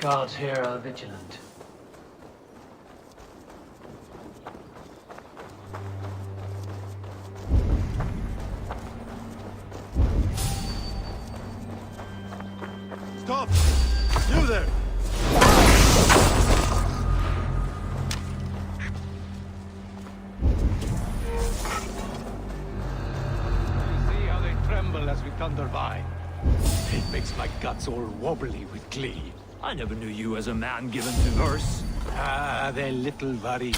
Guards here are vigilant. Stop! You there! As we thunder by. It makes my guts all wobbly with glee. I never knew you as a man given to verse. Ah, the little worries.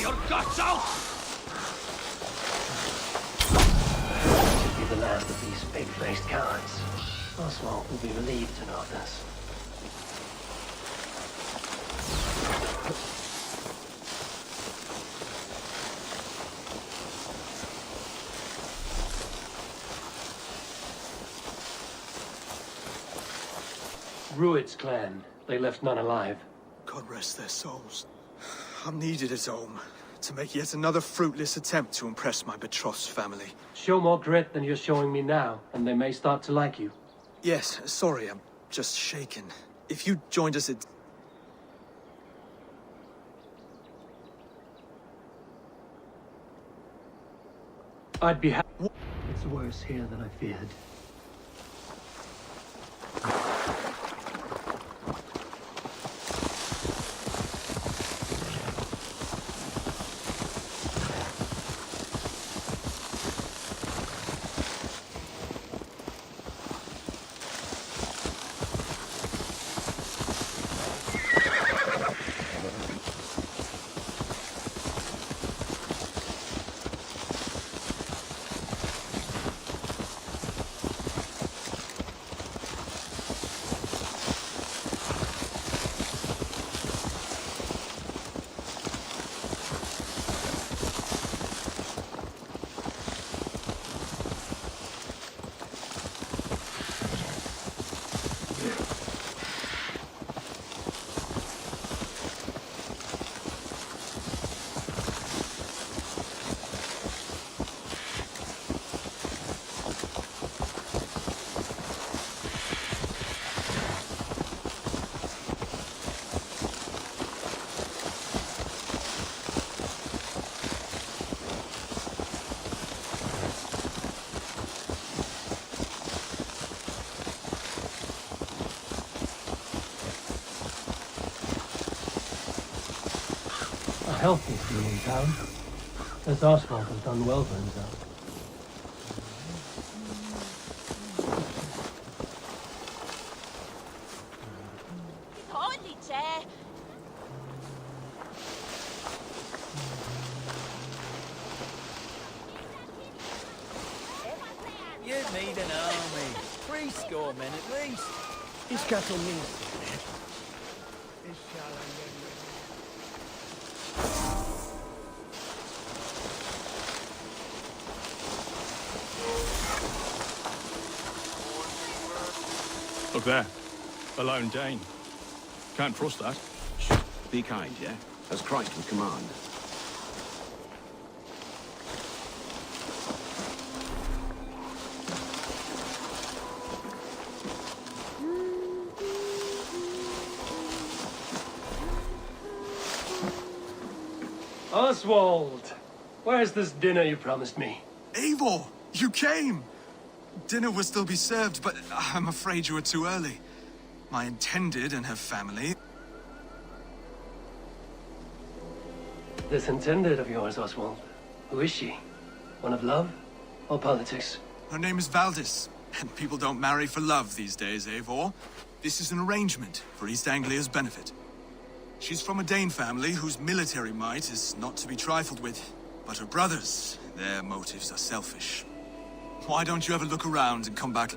Your guts out! Should be the land of these big-faced cowards. Oswald will be relieved to know this. Rued's clan. They left none alive. God rest their souls. I'm needed at home to make yet another fruitless attempt to impress my betrothed family. Show more grit than you're showing me now, and they may start to like you. Yes, sorry, I'm just shaken. If you joined us at... I'd be happy. It's worse here than I feared. A healthy feeling town. This Oswald has done well for himself. Holy chair! You'd need an army. 3 men at least. He's got on me. Look there. A lone Dane. Can't trust that. Shh. Be kind, yeah? As Christ would command. Oswald, where's this dinner you promised me? Eivor, you came! Dinner will still be served, but I'm afraid you were too early. My intended and her family... This intended of yours, Oswald. Who is she? One of love or politics? Her name is Valdis, and people don't marry for love these days, Eivor. This is an arrangement for East Anglia's benefit. She's from a Dane family whose military might is not to be trifled with. But her brothers, their motives are selfish. Why don't you ever look around and come back?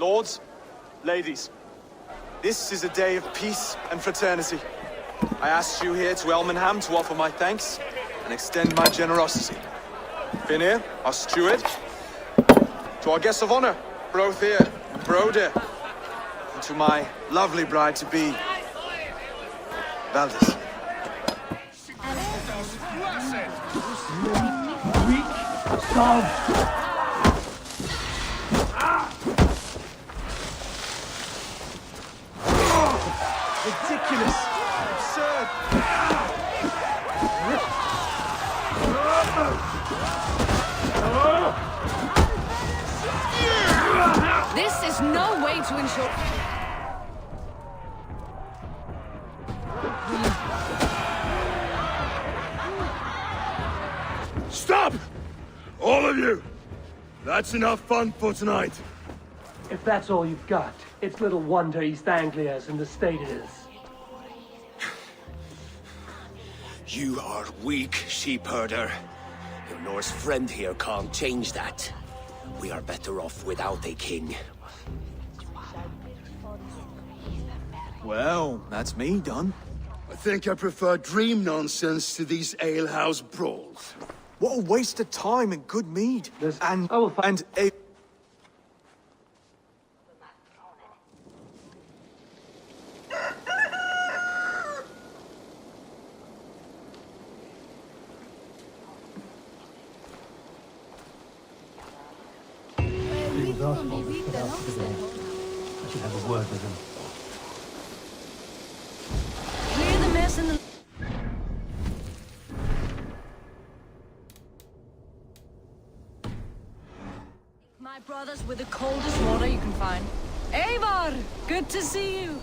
Lords, ladies, this is a day of peace and fraternity. I asked you here to Elmenham to offer my thanks and extend my generosity. Finir, our steward, to our guests of honor, Brothir and Broder, and to my lovely bride-to-be, Valdis. Ridiculous! Absurd! This is no way to ensure. Stop! All of you! That's enough fun for tonight. If that's all you've got, it's little wonder East Anglia is in the state it is. You are weak, sheep herder. Your Norse friend here can't change that. We are better off without a king. Well, that's me done. I think I prefer dream nonsense to these alehouse brawls. What a waste of time and good mead. I will find... a... Oswald was put out for the day. I should have a word with him. Clear the mess in the... My brothers with the coldest water you can find. Eivor! Good to see you!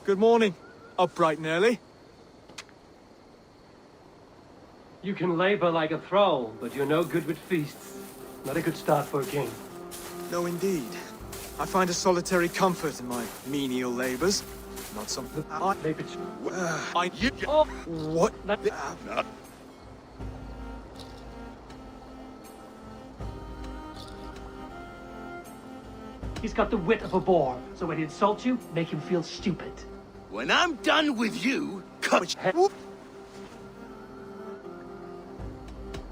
Good morning. Up bright and early. You can labor like a thrall, but you're no good with feasts. Not a good start for a king. No, indeed. I find a solitary comfort in my menial labors. Not something I... Oh, What? he's got the wit of a boar, so when he insults you, make him feel stupid. When I'm done with you, cut.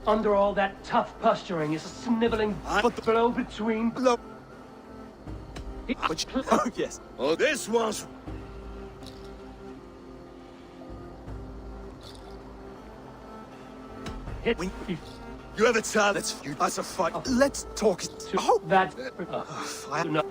Under all that tough posturing is a sniveling blow between... Oh, yes. Oh, this was... Hit When- you You have a child. That's a fight. Let's talk. to Oh, that... I- no.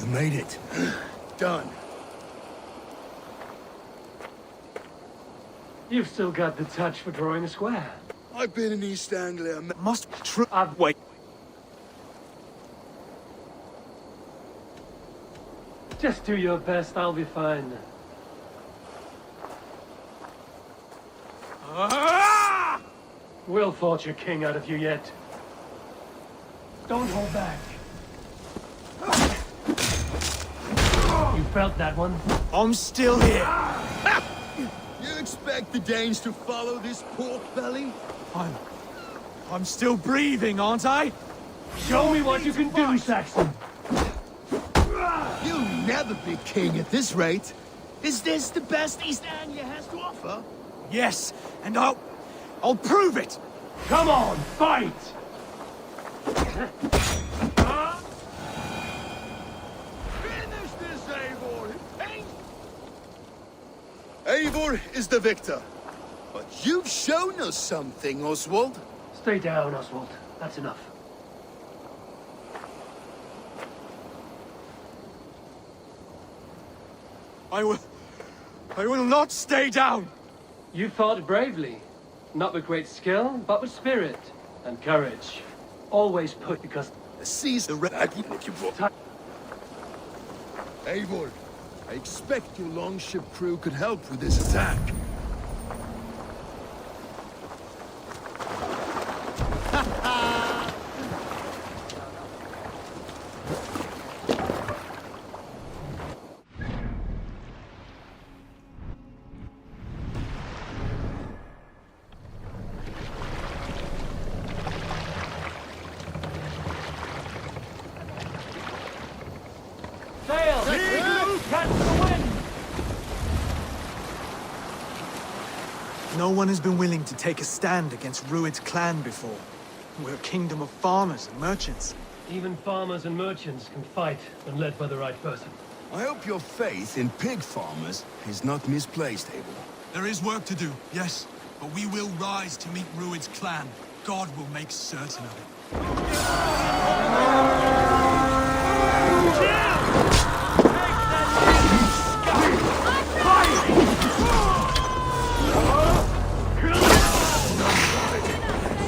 Made it. Done. You've still got the touch for drawing a square. I've been in East Anglia. Must be true. Wait. Just do your best, I'll be fine. We'll forge a king out of you yet. Don't hold back. You felt that one? I'm still here. You expect the Danes to follow this pork belly? I'm still breathing, aren't I? Show me what you can do, Saxon. You'll never be king at this rate. Is this the best East Anglia has to offer? Yes, and I'll prove it. Come on, fight! Finish this, Eivor! Eivor is the victor. But you've shown us something, Oswald. Stay down, Oswald. That's enough. I will not stay down. You fought bravely. Not with great skill, but with spirit and courage. Always put because... Seize the red... Eivor, I expect your longship crew could help with this attack. Sail! Catch the wind! No one has been willing to take a stand against Rued's clan before. We're a kingdom of farmers and merchants. Even farmers and merchants can fight when led by the right person. I hope your faith in pig farmers is not misplaced, Abel. There is work to do, yes. But we will rise to meet Rued's clan. God will make certain of it.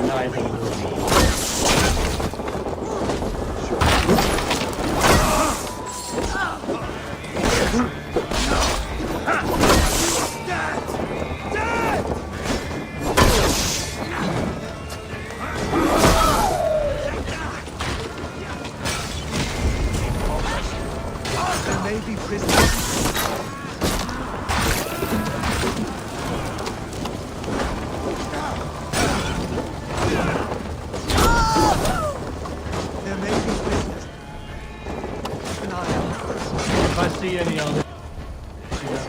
Neither will be. There may be prisoners. There may be prisoners. Keep an eye out. If I see any, I'll let you know.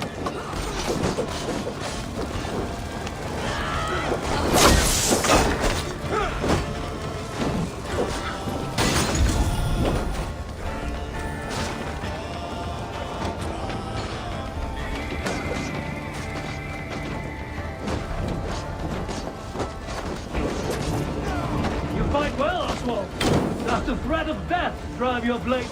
You fight well, Oswald. Does the threat of death drive your blade?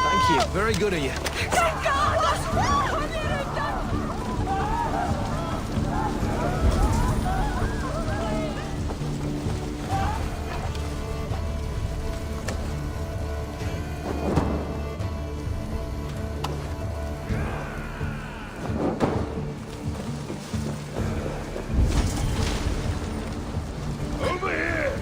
Thank you. Very good of you. Thank God! What did I do? Over here!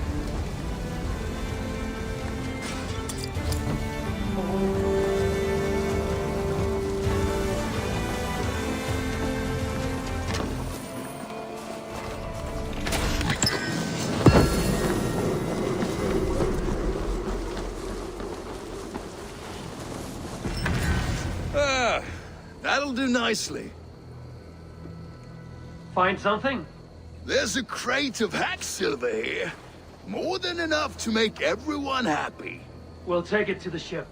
That'll do nicely. Find something? There's a crate of hack silver here. More than enough to make everyone happy. We'll take it to the ship.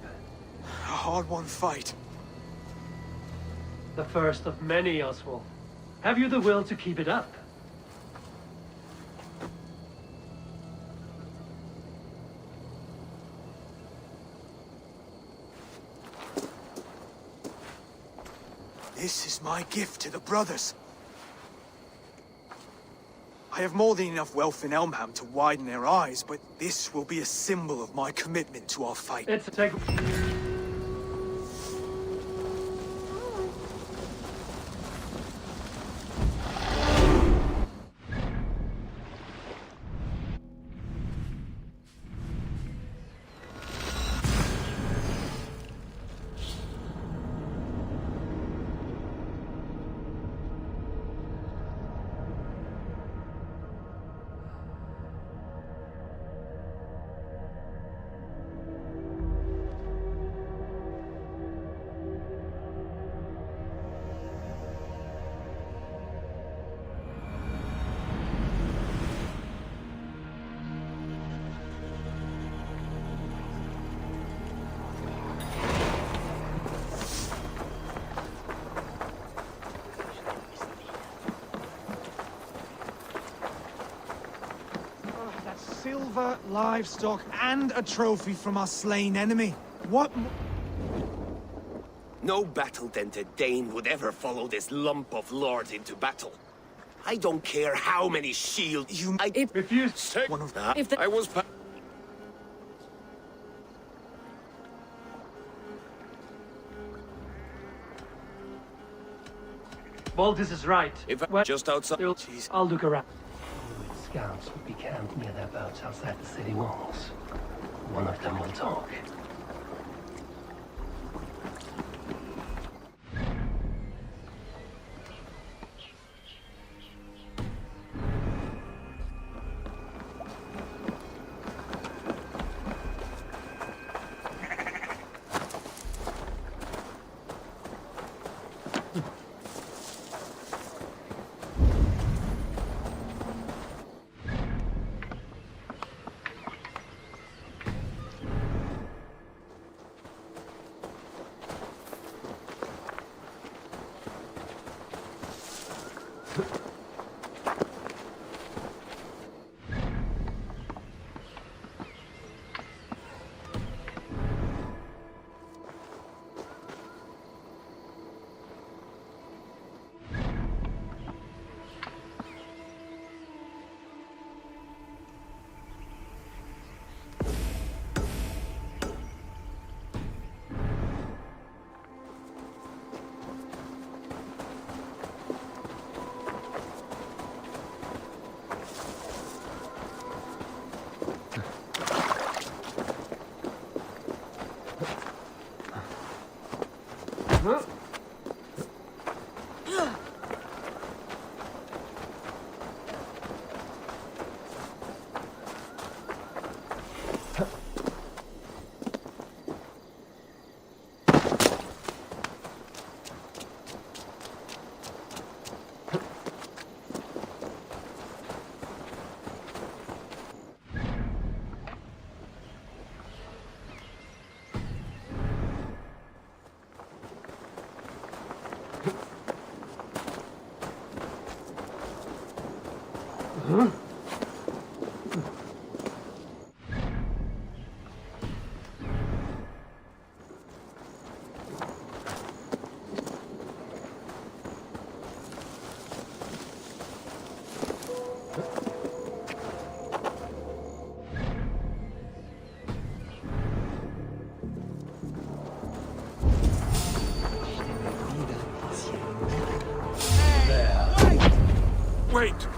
A hard-won fight. The first of many, Oswald. Have you the will to keep it up? This is my gift to the brothers. I have more than enough wealth in Elmham to widen their eyes, but this will be a symbol of my commitment to our fight. It's a take. Silver, livestock, and a trophy from our slain enemy. What? No battle-dented Dane would ever follow this lump of lord into battle. I don't care how many shields you... Refuse. One of If the I was... Voltis is right. If Well, just outside... Jeez. I'll look around. Scouts would be camped near their boats outside the city walls. One of them will talk.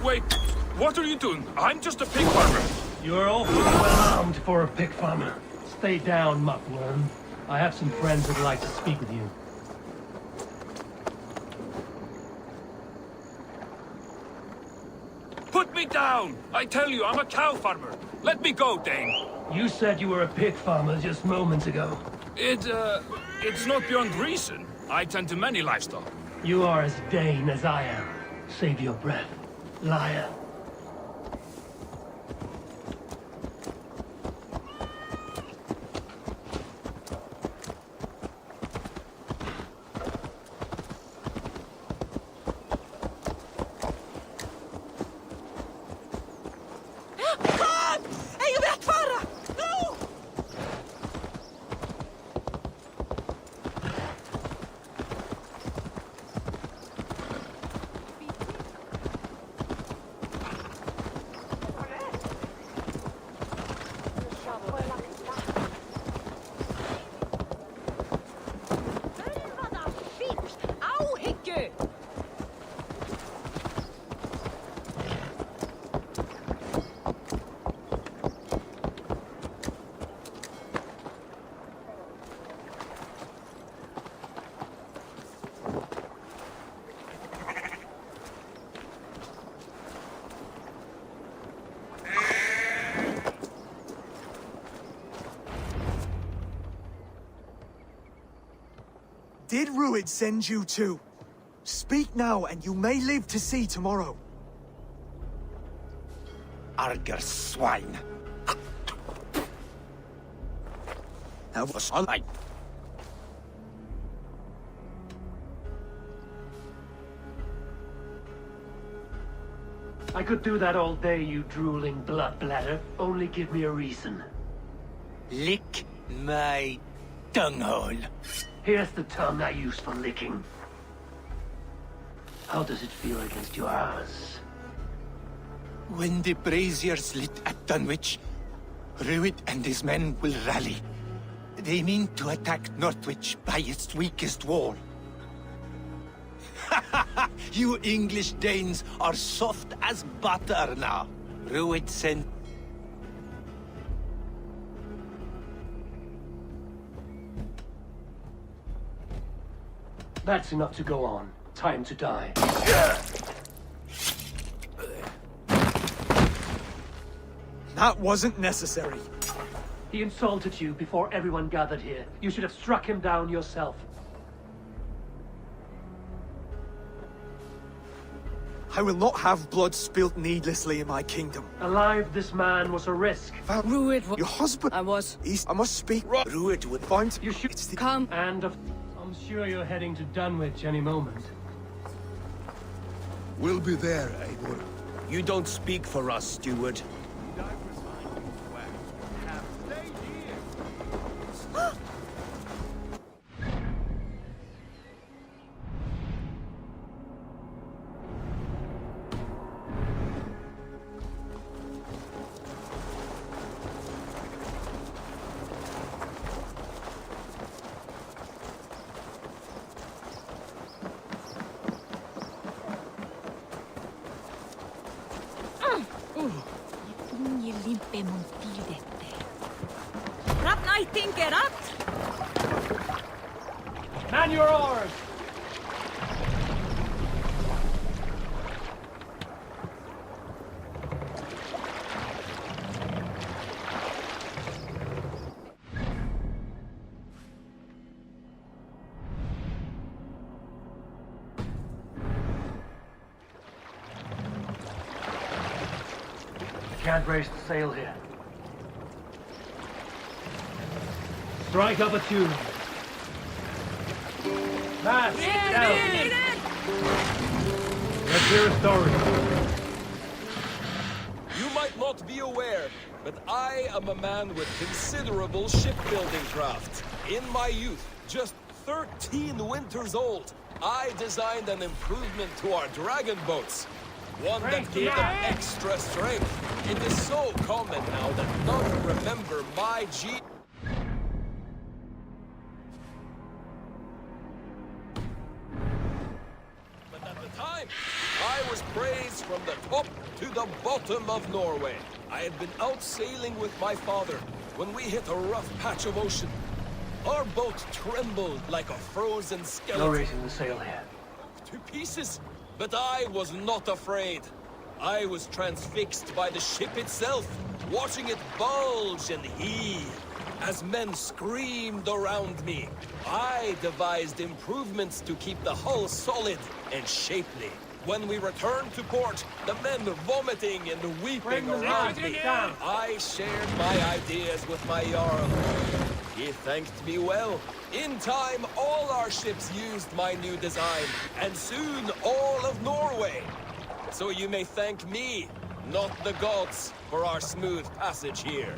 Wait, what are you doing? I'm just a pig farmer. You're awfully well armed for a pig farmer. Stay down, muckworm. I have some friends that'd like to speak with you. Put me down! I tell you, I'm a cow farmer. Let me go, Dane. You said you were a pig farmer just moments ago. It's not beyond reason. I tend to many livestock. You are as Dane as I am. Save your breath, liar. Did Ruid send you too? Speak now, and you may live to see tomorrow. Arger swine. That was all right. I could do that all day, you drooling blood bladder. Only give me a reason. Lick my tonguehole. Here's the tongue I use for licking. How does it feel against yours? When the braziers lit at Dunwich, Rued and his men will rally. They mean to attack Northwich by its weakest wall. You English Danes are soft as butter now. Rued sent... That's enough to go on. Time to die. That wasn't necessary. He insulted you before everyone gathered here. You should have struck him down yourself. I will not have blood spilt needlessly in my kingdom. Alive, this man was a risk. Rued, your husband. I was. I must speak. Rued would find You should It's the... Come. And I'm sure you're heading to Dunwich any moment. We'll be there, Eivor. You don't speak for us, steward. Man your oars! Can't raise the sail here. Strike up a tune. Mast down. Let's hear a story. You might not be aware, but I am a man with considerable shipbuilding craft. In my youth, just 13 winters old, I designed an improvement to our dragon boats. One that gave them extra strength. It is so common now that none remember my But at the time, I was praised from the top to the bottom of Norway. I had been out sailing with my father when we hit a rough patch of ocean. Our boat trembled like a frozen skeleton. No raising the sail here. To pieces. But I was not afraid. I was transfixed by the ship itself, watching it bulge and heave. As men screamed around me, I devised improvements to keep the hull solid and shapely. When we returned to port, the men vomiting and weeping around me, I shared my ideas with my Jarl. He thanked me well. In time, all our ships used my new design, and soon all of Norway. So you may thank me, not the gods, for our smooth passage here.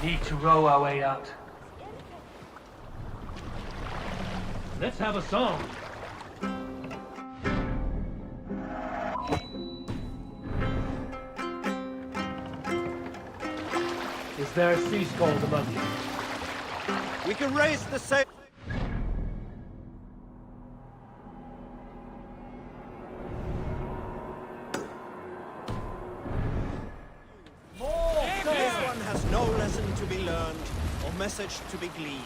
Need to row our way out. Let's have a song. Is there a sea scold among you? We can raise the sail. This one has no lesson to be learned or message to be gleaned.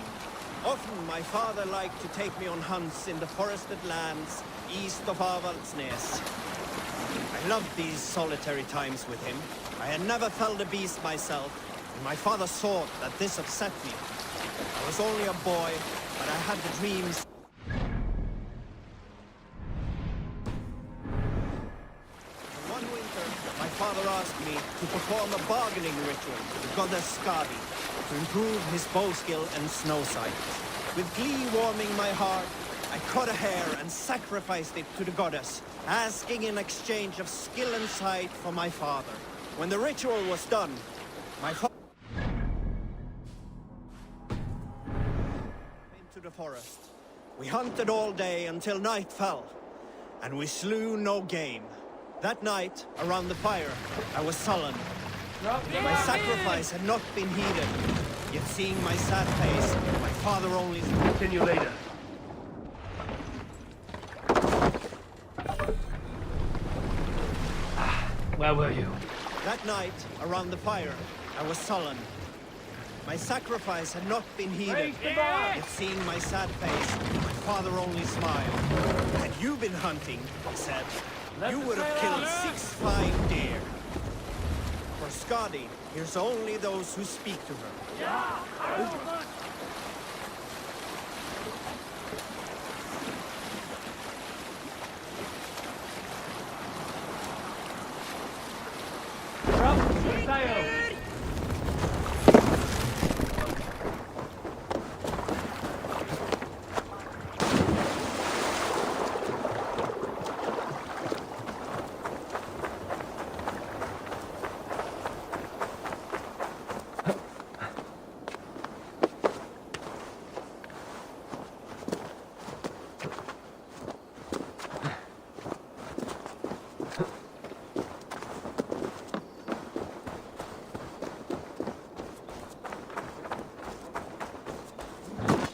Often my father liked to take me on hunts in the forested lands east of Avaldsnes. I loved these solitary times with him. I had never felled a beast myself, and my father saw that this upset me. I was only a boy, but I had the dreams. One winter, my father asked asked me to perform a bargaining ritual with the goddess Skadi to improve his bow skill and snow sight. With glee warming my heart, I cut a hair and sacrificed it to the goddess, asking in exchange of skill and sight for my father. When the ritual was done, my father into the forest. We hunted all day until night fell, and we slew no game. That night, around the fire, I was sullen. My sacrifice had not been heeded, yet seeing my sad face, my father only... Continue later. Where were you? That night, around the fire, I was sullen. My sacrifice had not been heeded, yet seeing my sad face, my father only smiled. Had you been hunting, he said, you would have killed 6 fine deer. For Skadi hears only those who speak to her.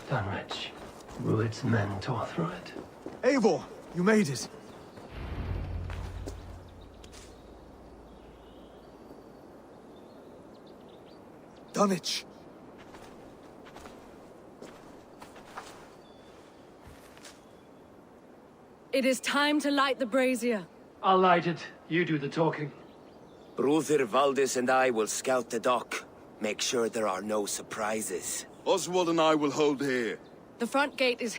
Dunwich. Rued's men tore through it. Eivor, you made it. Dunwich. It is time to light the brazier. I'll light it. You do the talking. Brother Valdis and I will scout the dock. Make sure there are no surprises. Oswald and I will hold here. The front gate is...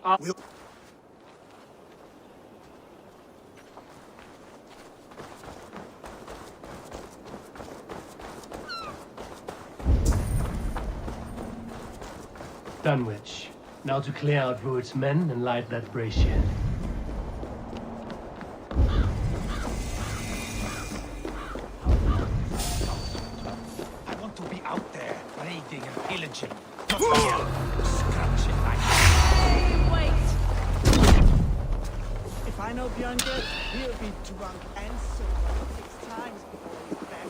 Dunwich. Now to clear out Rued's men and light that brazier. I want to be out there, raiding and pillaging. Not here, scratching my... Hey, wait! If I know Björn, he'll be drunk and so 6 times before he's back.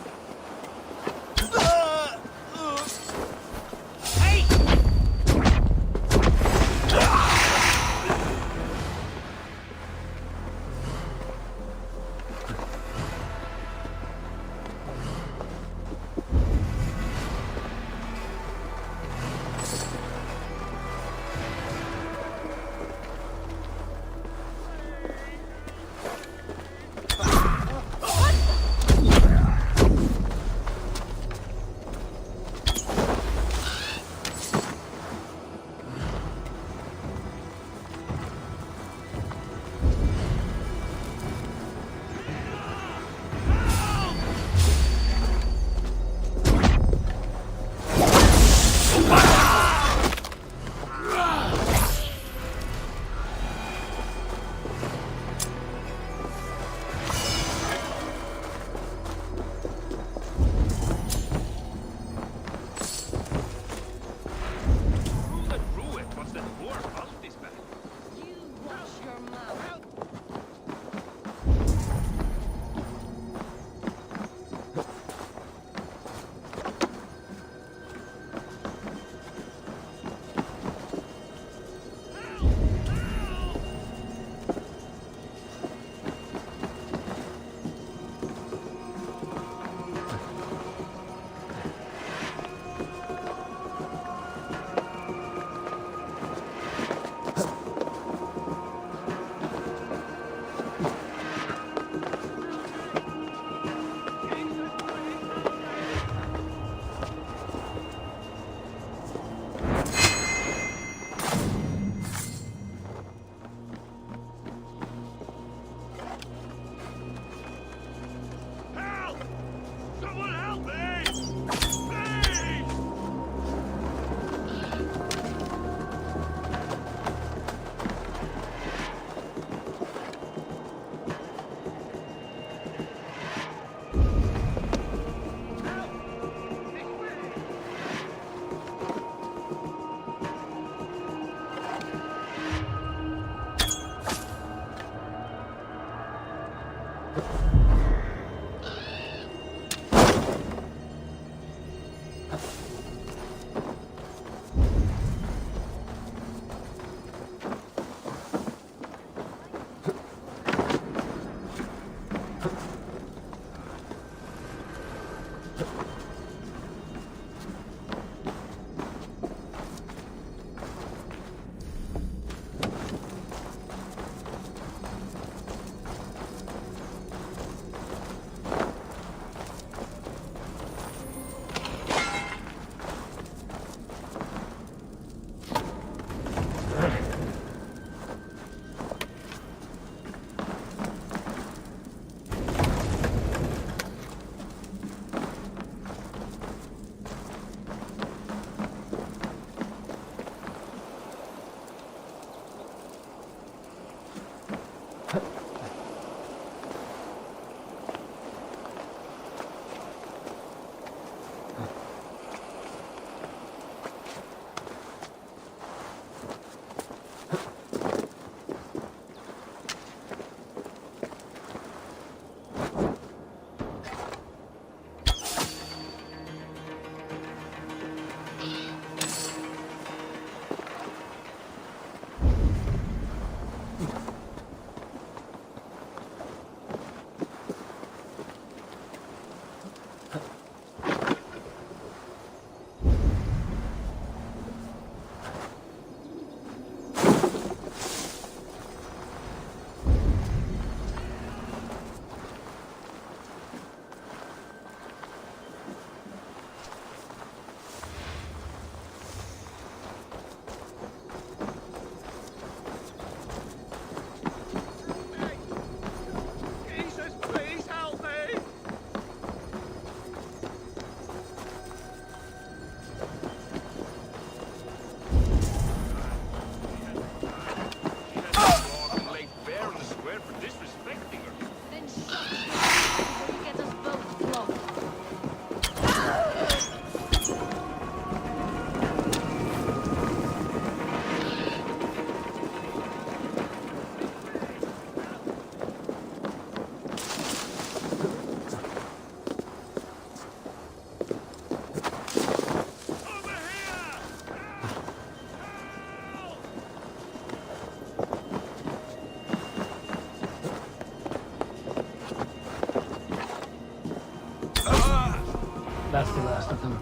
That's the last of them.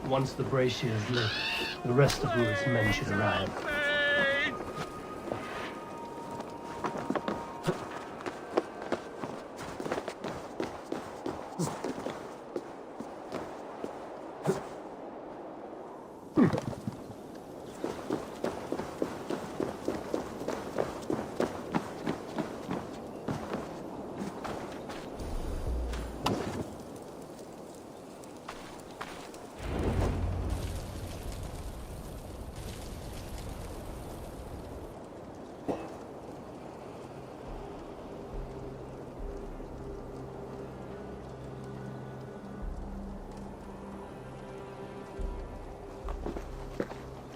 Once the brazier is lit, the rest of Rued's men should arrive.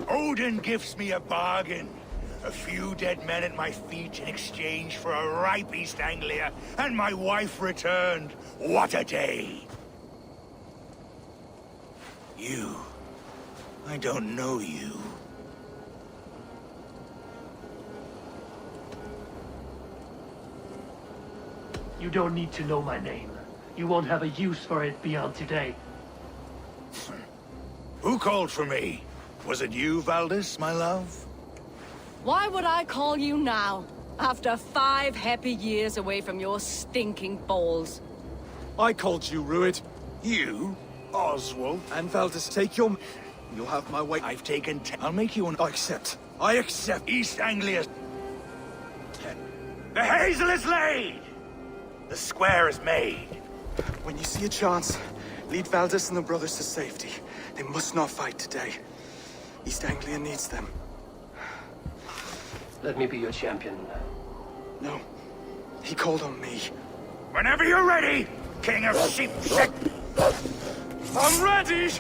Odin gives me a bargain. A few dead men at my feet in exchange for a ripe East Anglia, and my wife returned. What a day! You. I don't know you. You don't need to know my name. You won't have a use for it beyond today. Who called for me? Was it you, Valdis, my love? Why would I call you now? After 5 happy years away from your stinking balls. I called you, Rued. You? Oswald? And Valdis, take your... You'll have my weight. I've taken I'll make you an... I accept. I accept. East Anglia. The hazel is laid! The square is made. When you see a chance, lead Valdis and the brothers to safety. They must not fight today. East Anglia needs them. Let me be your champion. No. He called on me. Whenever you're ready, King of Sheep. I'm ready!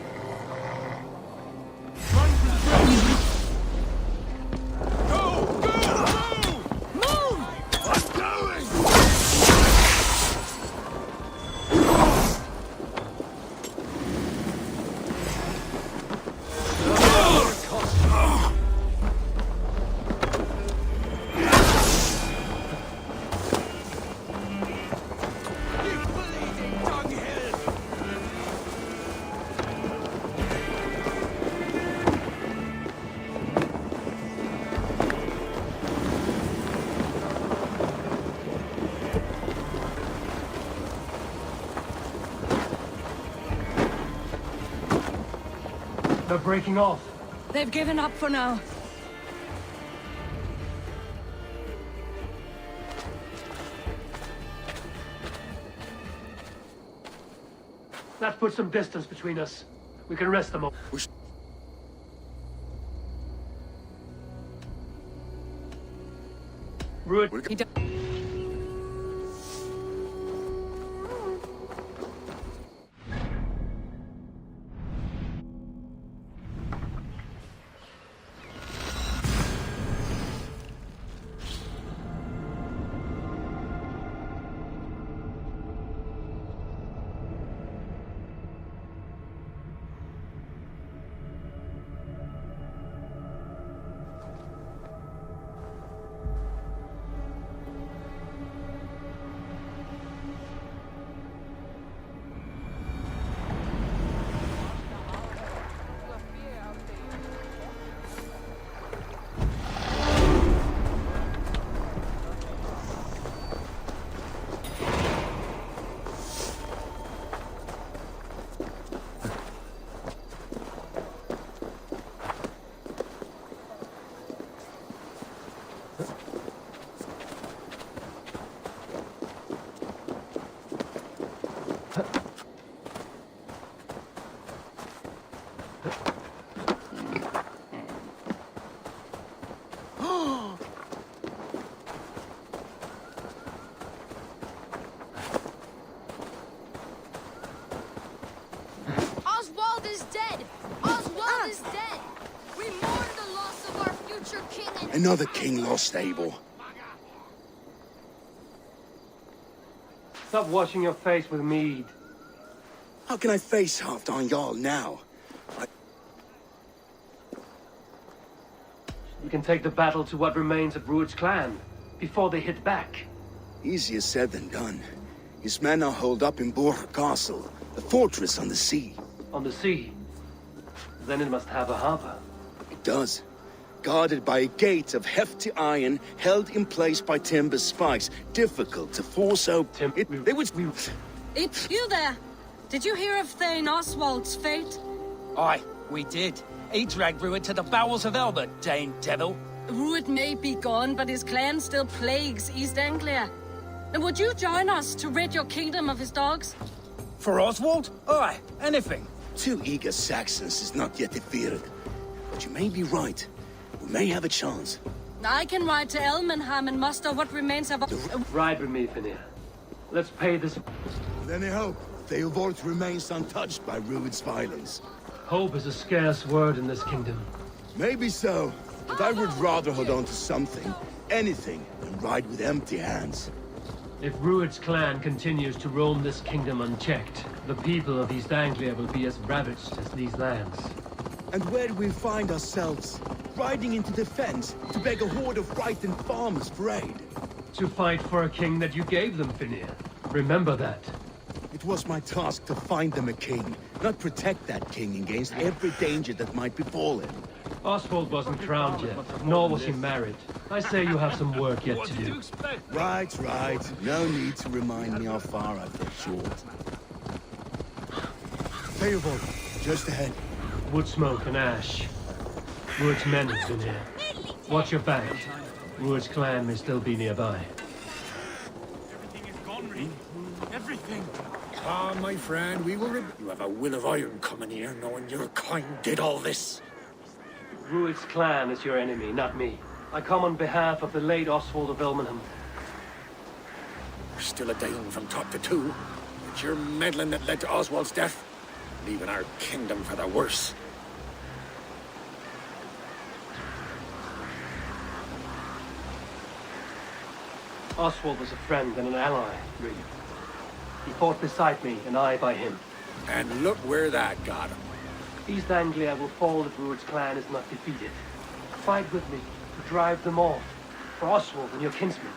They're breaking off. They've given up for now. That puts some distance between us. We can rest them all. Rued. Oswald is dead! Oswald is dead! We mourn the loss of our future king and... Another king lost, Abel. Stop washing your face with mead. How can I face Halfdan Jarl now? You can take the battle to what remains of Rued's clan, before they hit back. Easier said than done. His men are holed up in Borg Castle, a fortress on the sea. On the sea. Then it must have a harbor. It does. Guarded by a gate of hefty iron, held in place by timber spikes, difficult to force open. They would... It's you there! Did you hear of Thane Oswald's fate? Aye, we did. He dragged Rued to the bowels of Elbert, Dane devil. Rued may be gone, but his clan still plagues East Anglia. And would you join us to rid your kingdom of his dogs? For Oswald? Aye, anything. 2 eager Saxons is not yet defeated. But you may be right. We may have a chance. I can ride to Elmenham and muster what remains of... Ride with me, Finir. Let's pay this... With any hope, Theodort remains untouched by Rued's violence. Hope is a scarce word in this kingdom. Maybe so, but I would rather hold on to something, anything, than ride with empty hands. If Rued's clan continues to roam this kingdom unchecked, the people of East Anglia will be as ravaged as these lands. And where do we find ourselves? Riding into defense to beg a horde of frightened farmers for aid. To fight for a king that you gave them, Finir. Remember that. It was my task to find them a king, not protect that king against every danger that might befall him. Oswald wasn't crowned yet, nor was he married. I say you have some work yet to do. Right. No need to remind me how far I've fell short. Theobald, just ahead. Wood smoke and ash. Rued's men have been here. Watch your back. Rued's clan may still be nearby. Everything is gone, Reed. Everything. Ah, my friend, we will... You have a will of iron coming here, knowing your kind did all this. Rued's clan is your enemy, not me. I come on behalf of the late Oswald of Elmenham. We're still a Dane from top to two. It's your meddling that led to Oswald's death, leaving our kingdom for the worse. Oswald was a friend and an ally, Reed. He fought beside me, and I by him. And look where that got him. East Anglia will fall if Rued's clan is not defeated. Fight with me to drive them off. For Oswald and your kinsmen.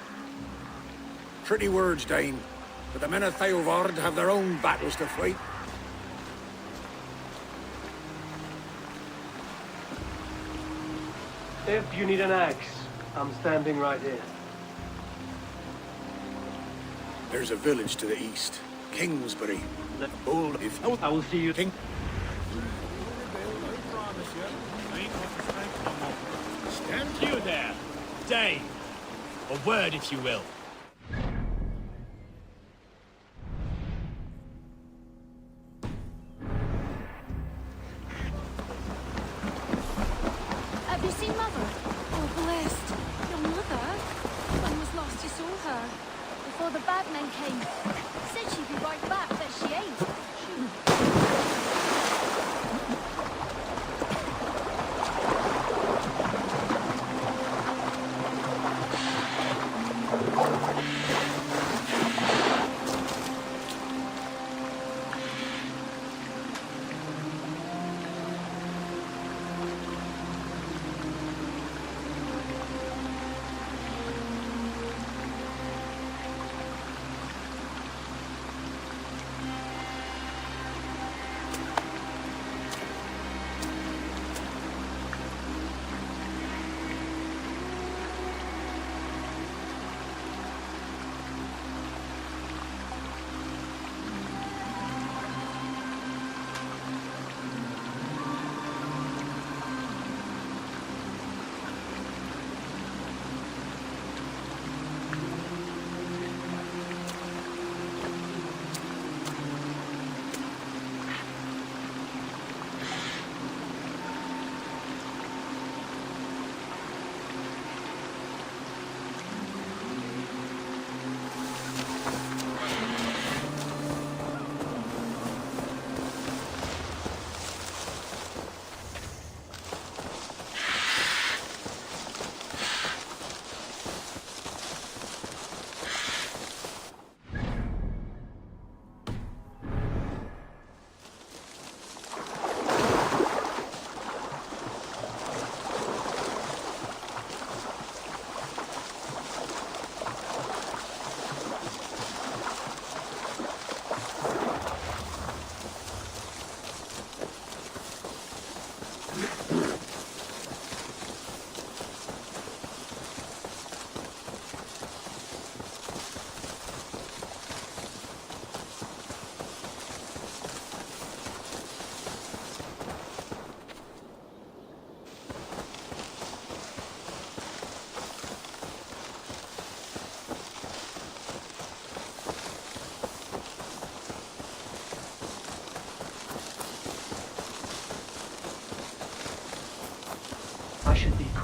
Pretty words, Dane. But the men of Theodord have their own battles to fight. If you need an axe, I'm standing right here. There's a village to the east. Kingsbury. Bold if... I will see you... King... Stand you there, Dane. A word, if you will. Have you seen Mother? Oh, blessed. Your mother? One was lost, you saw her. Before the bagmen came. Said she'd be right back, but she ain't.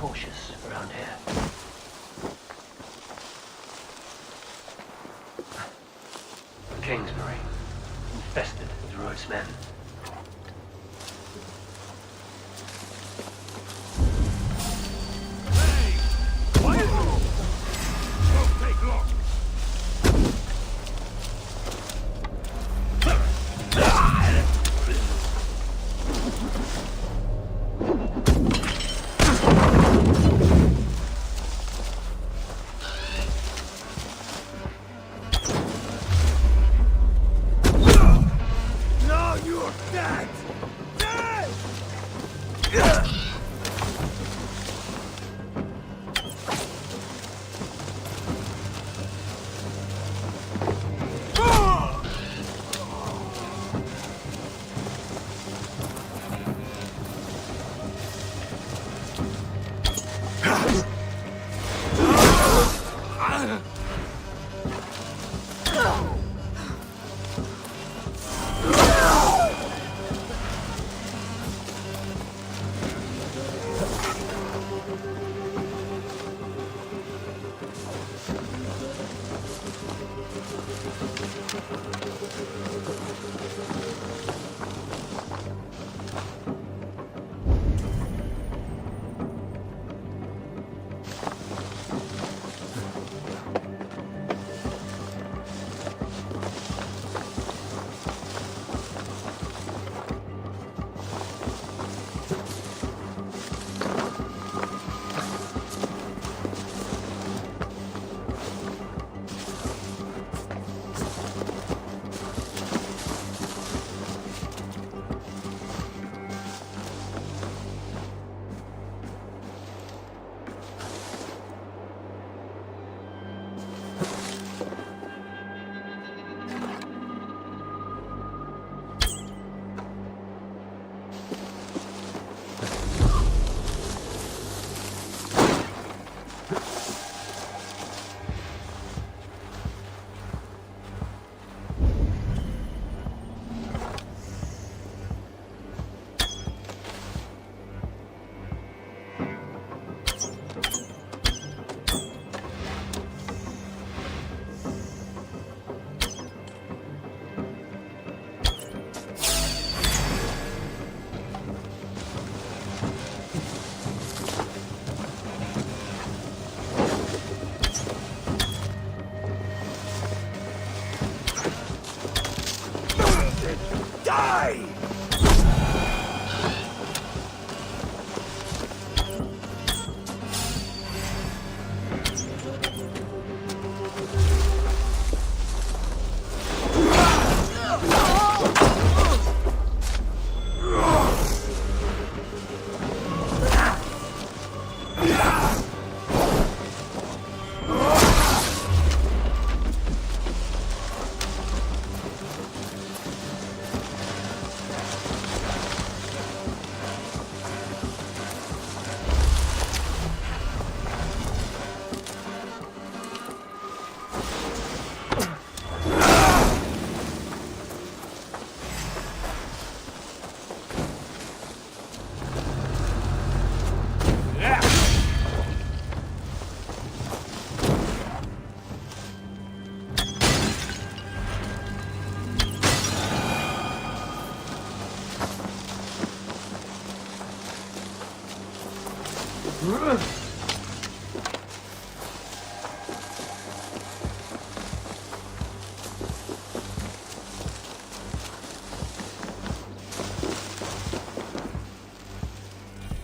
cautious around here. Kingsbury, infested with Druid's men.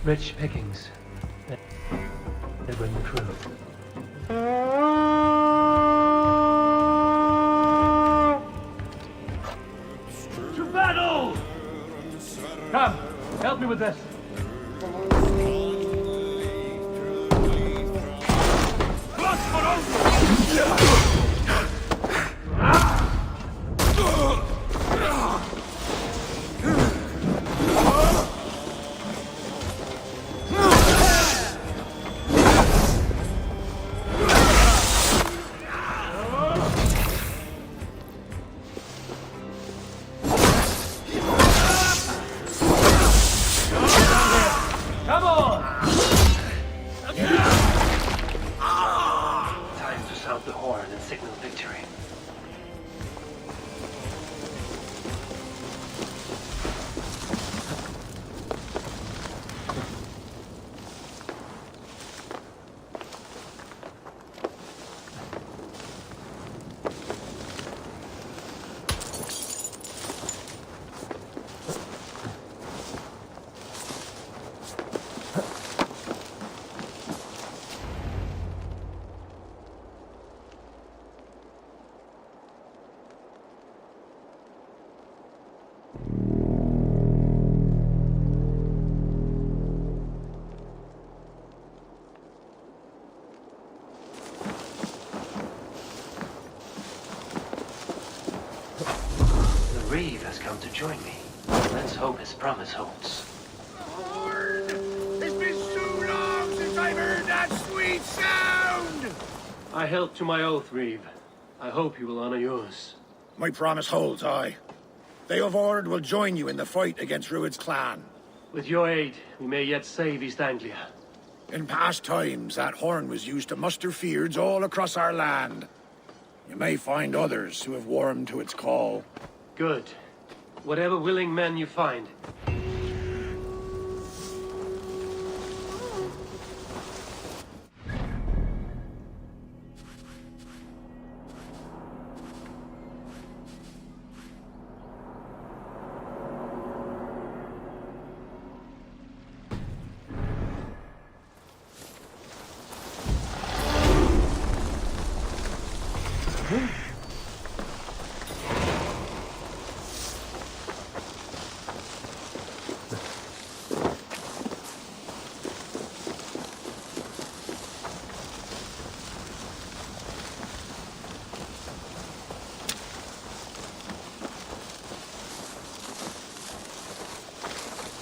Rich pickings. They bring the crew. To battle! Come, help me with this. sound the horn and signal victory. Reeve has come to join me. Let's hope his promise holds. Lord, it's been so long since I've heard that sweet sound! I held to my oath, Reeve. I hope you will honor yours. My promise holds, aye. They of Ord will join you in the fight against Rued's clan. With your aid, we may yet save East Anglia. In past times, that horn was used to muster feards all across our land. You may find others who have warmed to its call. Good. Whatever willing men you find.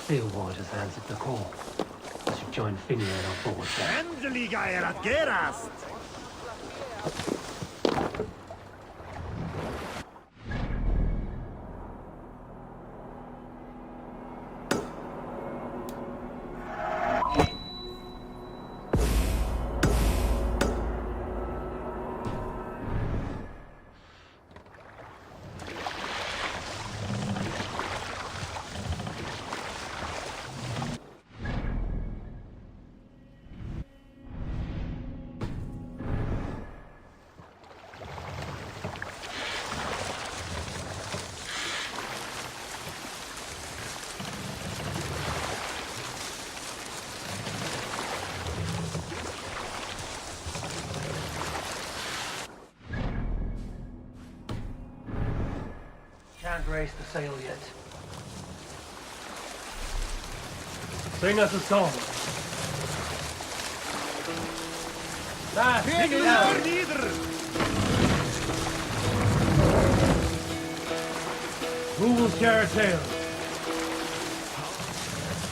Steelwater's answered the call. I should join Finney at our board there. Endelig er at gerast! Can't raise the sail yet. Sing us a song. Sing it out. Who will share a tale?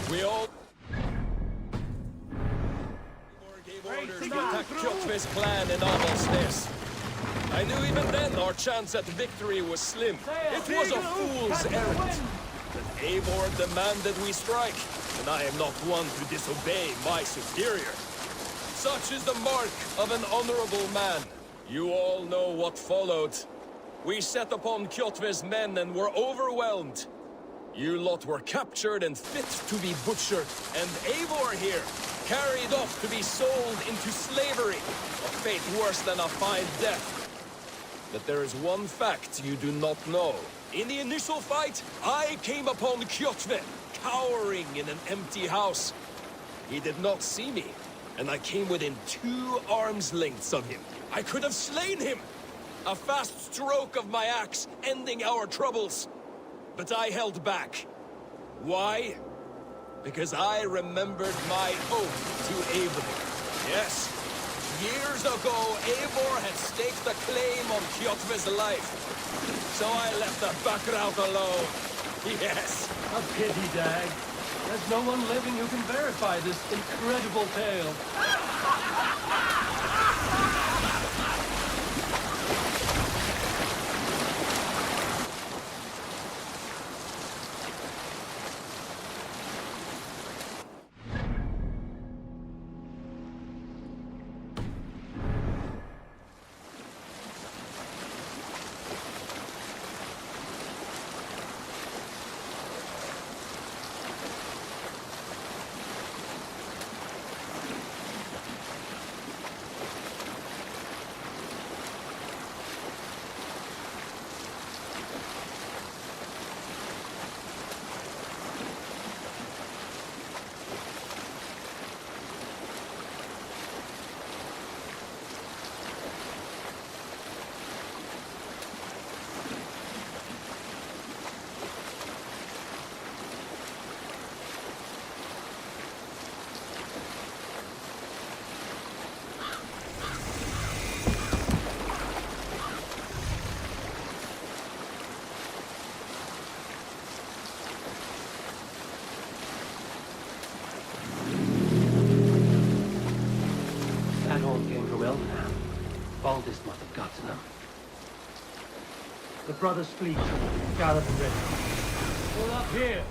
We all gave orders to attack Kjotve's clan in Avaldsnes. I knew even then our chance at victory was slim. It was a fool's errand. But Eivor demanded we strike, and I am not one to disobey my superior. Such is the mark of an honorable man. You all know what followed. We set upon Kjotve's men and were overwhelmed. You lot were captured and fit to be butchered, and Eivor here, carried off to be sold into slavery, a fate worse than a fine death. But there is one fact you do not know. In the initial fight, I came upon Kjotve, cowering in an empty house. He did not see me, and I came within 2 arms lengths of him. I could have slain him! A fast stroke of my axe, ending our troubles. But I held back. Why? Because I remembered my oath to Eivor. Yes. Years ago, Eivor had staked a claim on Kjotve's life. So I left the Backrout alone. Yes. A pity, Dag. There's no one living who can verify this incredible tale. must have got to them. The brothers' fleet gathered and ready. Pull up here!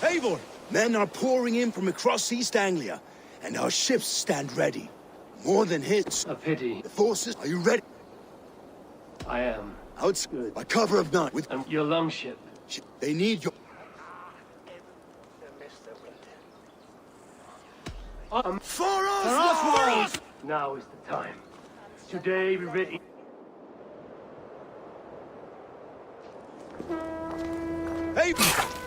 Eivor! Men are pouring in from across East Anglia, and our ships stand ready. More than hits. A pity. The forces, are you ready? I am. Outskirt, by cover of night, with your longship. They need your... For us! Now is the time. Today we ready. Eivor!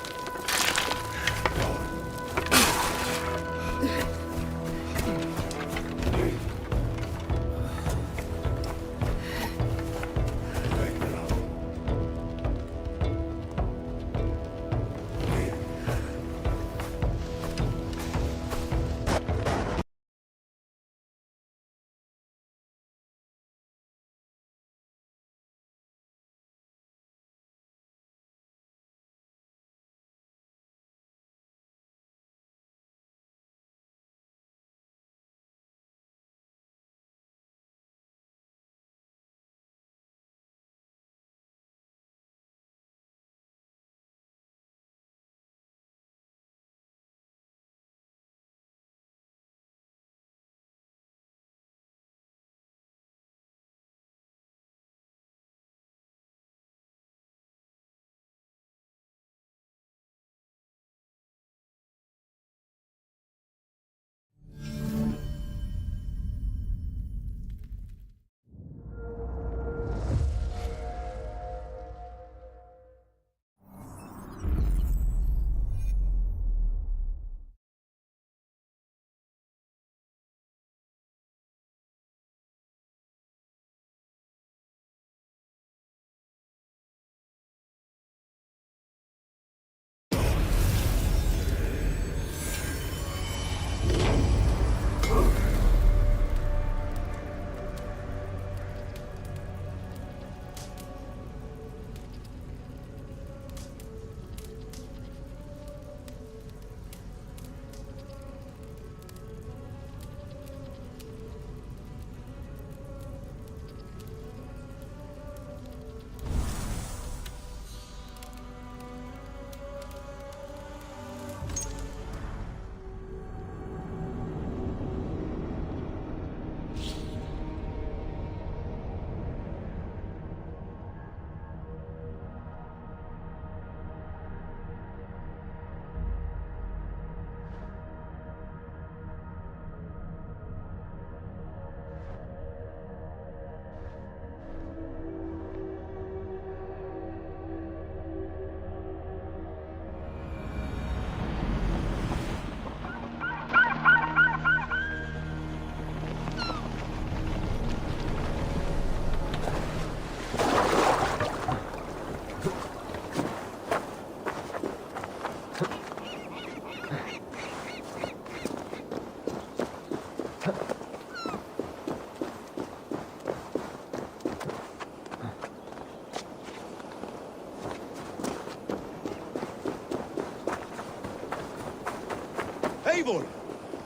Motherboard!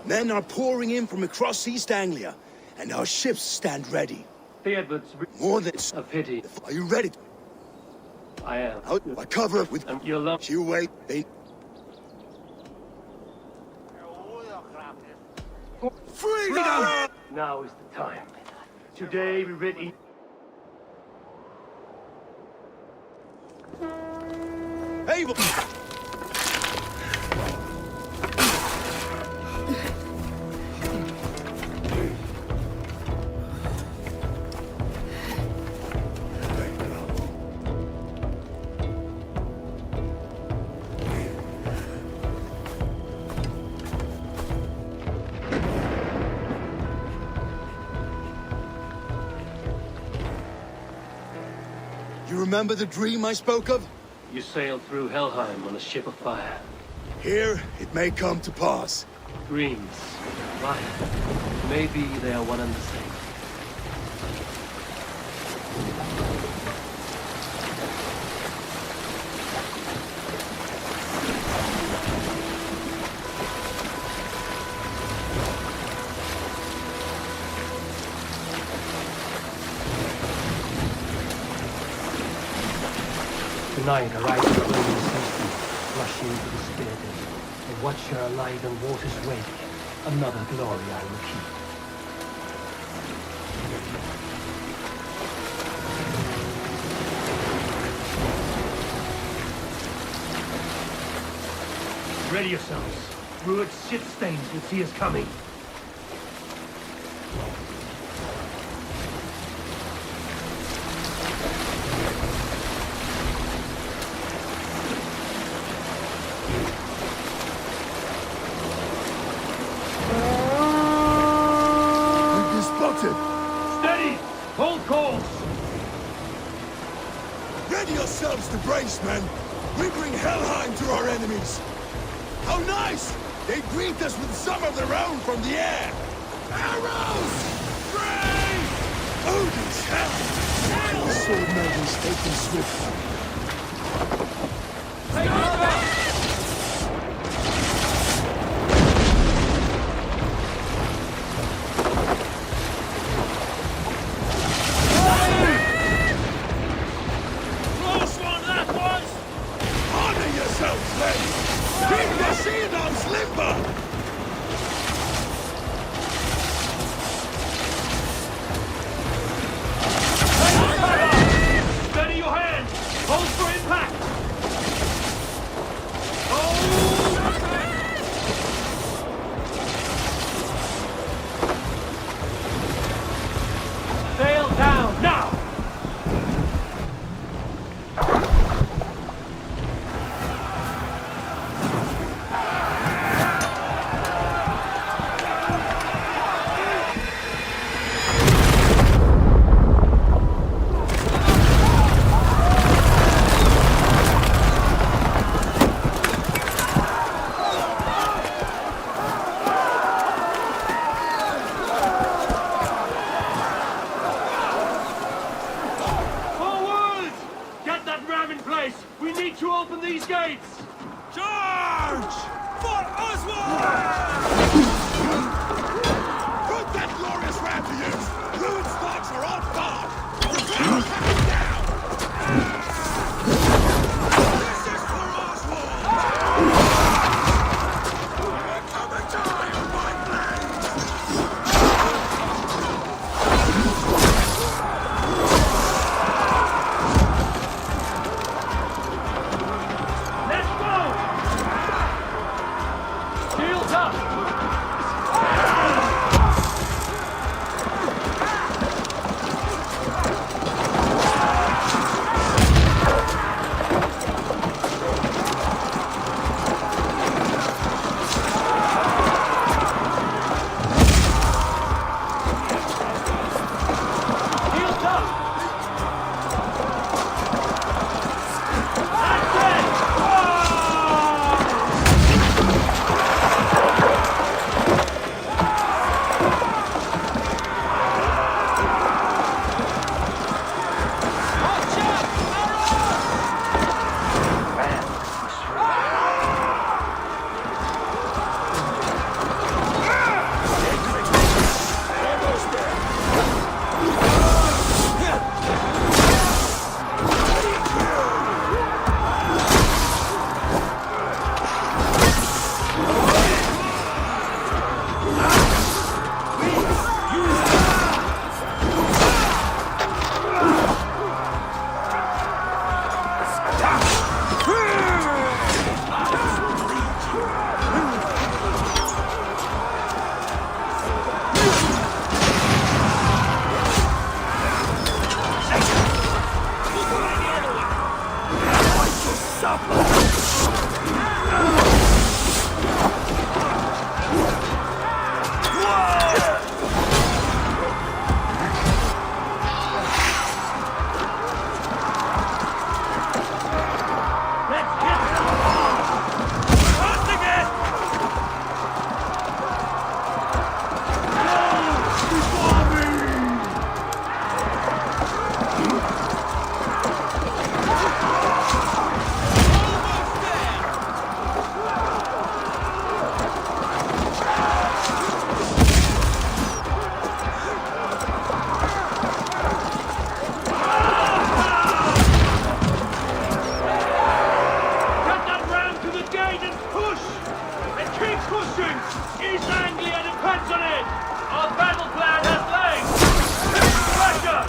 Men are pouring in from across East Anglia, and our ships stand ready. The Edwards... More than... A pity. Are you ready? I am. Out by cover with... Your love... You wait. They... Freedom! Now is the time. Today we ready... Able... remember the dream I spoke of? You sailed through Helheim on a ship of fire. Here, it may come to pass. Dreams, life. Maybe they are one and the same. Tonight, a rider claims safety, rush into the spirit and watch her alive in water's wake. Another glory I will keep. Ready yourselves. Rued's ship stains will see us coming. Steady! Hold course! Ready yourselves to brace, men! We bring Helheim to our enemies! How nice! They greet us with some of their own from the air! Arrows! Brave! Odin's hell! The sword nobles taken swiftly. Attention in! Our battle plan has legs! Pressure!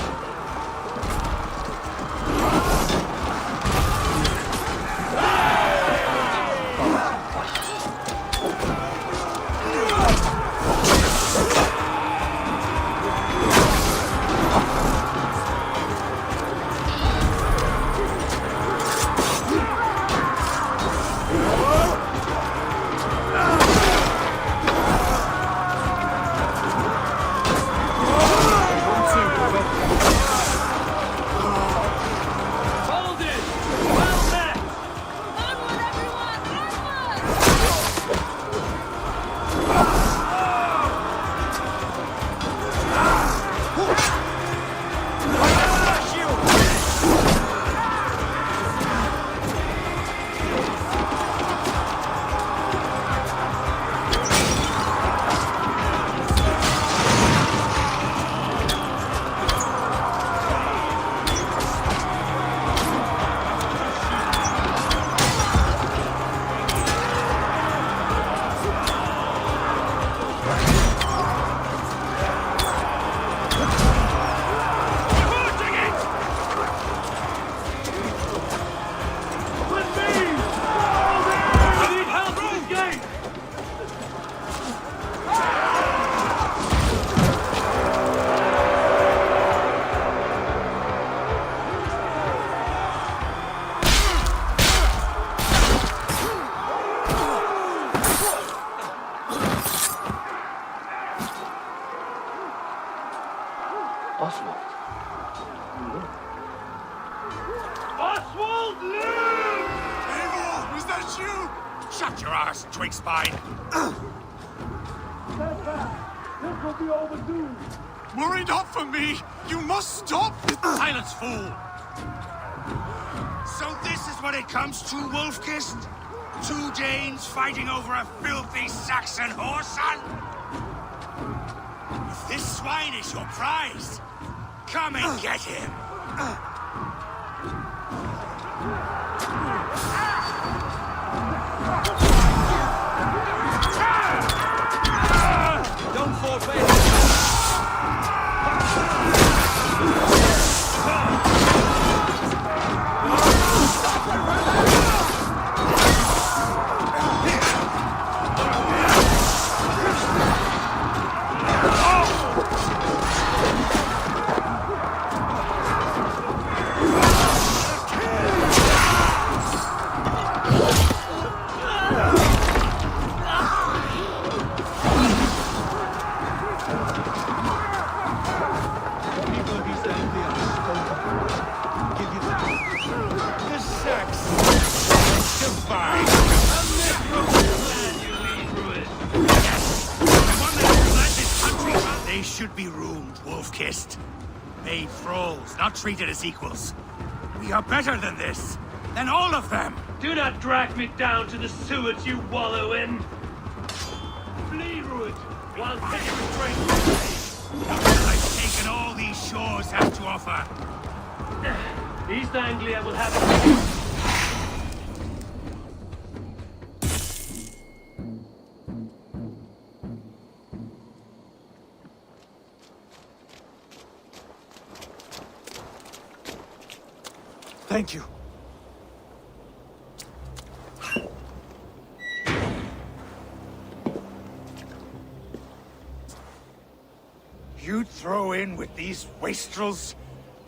Oswald. Oswald, live! Eivor, was that you? Shut your ass, twig spine. Stand back. This will be overdue. Worry not for me. You must stop. Silence, fool. So this is what it comes to, Wolfkist? 2 Danes fighting over a filthy Saxon whoreson? If this swine is your prize, come and get him. Don't forfeit. They should be roomed, wolf-kissed. Made thralls, not treated as equals. We are better than this. Than all of them. Do not drag me down to the sewage you wallow in. Flee, Ruud, while taking restraint. I've taken all these shores have to offer. East Anglia will have it. Thank you. You'd throw in with these wastrels?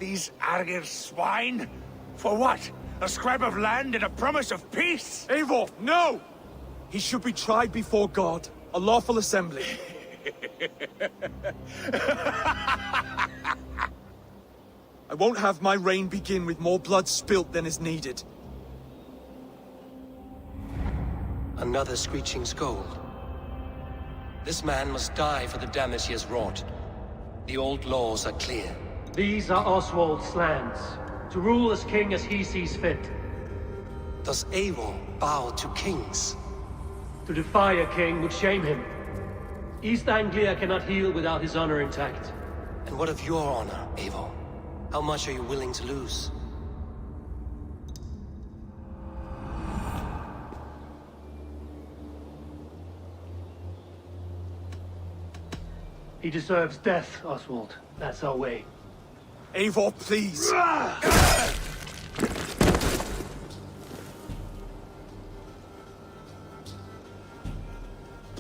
These Argir swine? For what? A scrap of land and a promise of peace? Eivor, no! He should be tried before God, a lawful assembly. I won't have my reign begin with more blood spilt than is needed. Another screeching scold. This man must die for the damage he has wrought. The old laws are clear. These are Oswald's lands, to rule as king as he sees fit. Does Eivor bow to kings? To defy a king would shame him. East Anglia cannot heal without his honor intact. And what of your honor, Eivor? How much are you willing to lose? He deserves death, Oswald. That's our way. Eivor, please!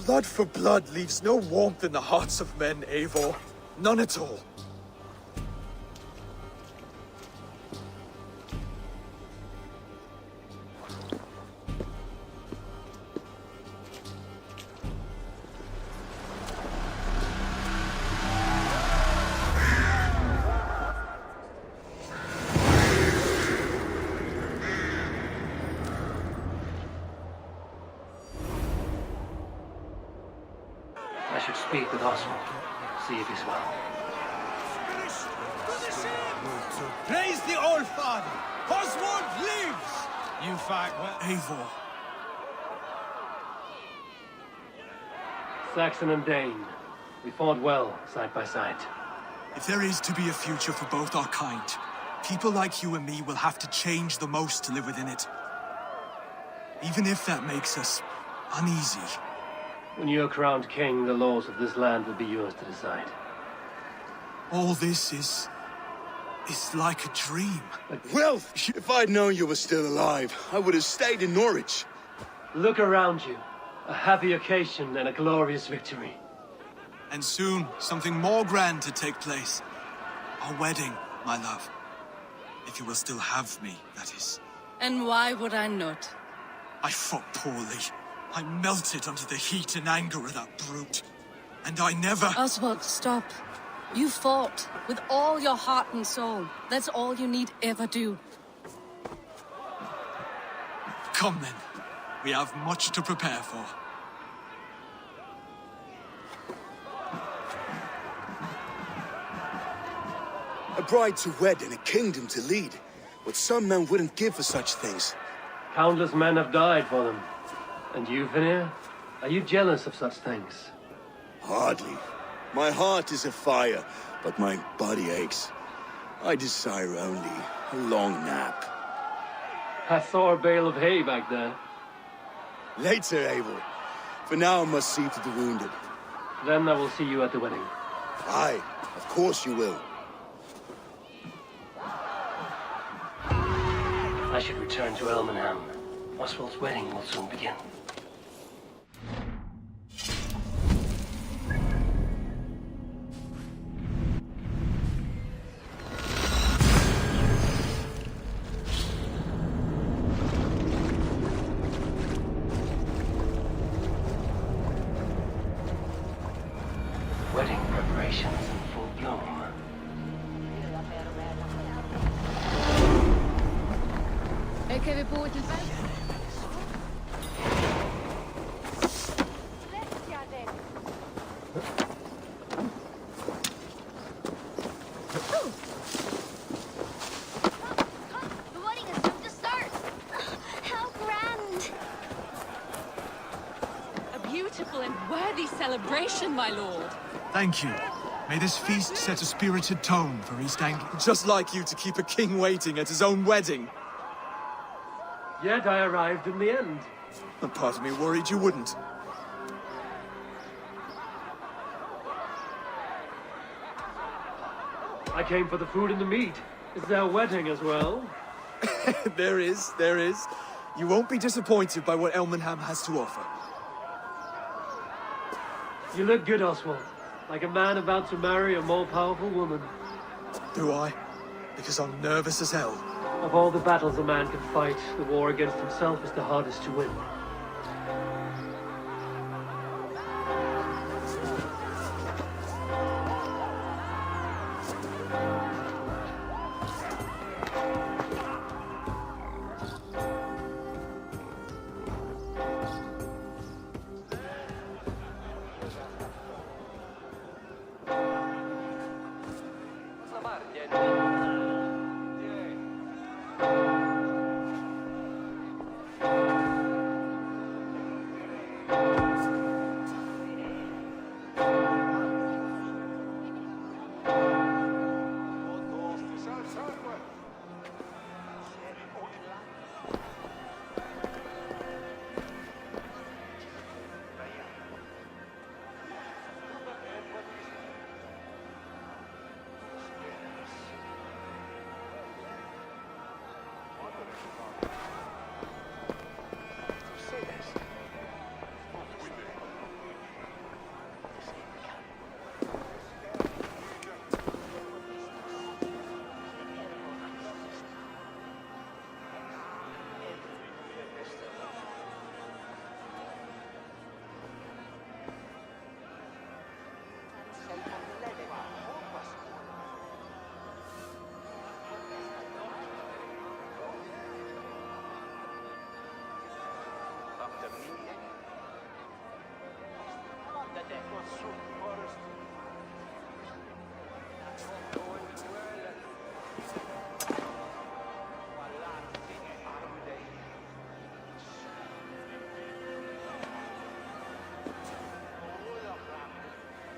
Blood for blood leaves no warmth in the hearts of men, Eivor. None at all. I should speak with Oswald. See if he's well. Praise the Old Father! Oswald lives! You fight well. Eivor. Saxon and Dane. We fought well, side by side. If there is to be a future for both our kind, people like you and me will have to change the most to live within it. Even if that makes us uneasy. When you're crowned king, the laws of this land will be yours to decide. All this is like a dream. Well, if I'd known you were still alive, I would have stayed in Norwich. Look around you. A happy occasion and a glorious victory. And soon, something more grand to take place. Our wedding, my love. If you will still have me, that is. And why would I not? I fought poorly. I melted under the heat and anger of that brute. And I never... Oswald, stop. You fought with all your heart and soul. That's all you need ever do. Come then. We have much to prepare for. A bride to wed and a kingdom to lead. What some men wouldn't give for such things. Countless men have died for them. And you, Vinir? Are you jealous of such things? Hardly. My heart is afire, but my body aches. I desire only a long nap. I saw a bale of hay back there. Later, Eivor. For now, I must see to the wounded. Then I will see you at the wedding. Aye, of course you will. I should return to Elmenham. Oswald's wedding will soon begin. Wedding preparations in full bloom. Kan vi bo i den The wedding is about to start! How grand! A beautiful and worthy celebration, my lord. Thank you. May this feast set a spirited tone for East Anglia. Just like you to keep a king waiting at his own wedding. Yet I arrived in the end. A part of me worried you wouldn't. I came for the food and the meat. Is there a wedding as well? There is. You won't be disappointed by what Elmenham has to offer. You look good, Oswald. Like a man about to marry a more powerful woman. Do I? Because I'm nervous as hell. Of all the battles a man can fight, the war against himself is the hardest to win.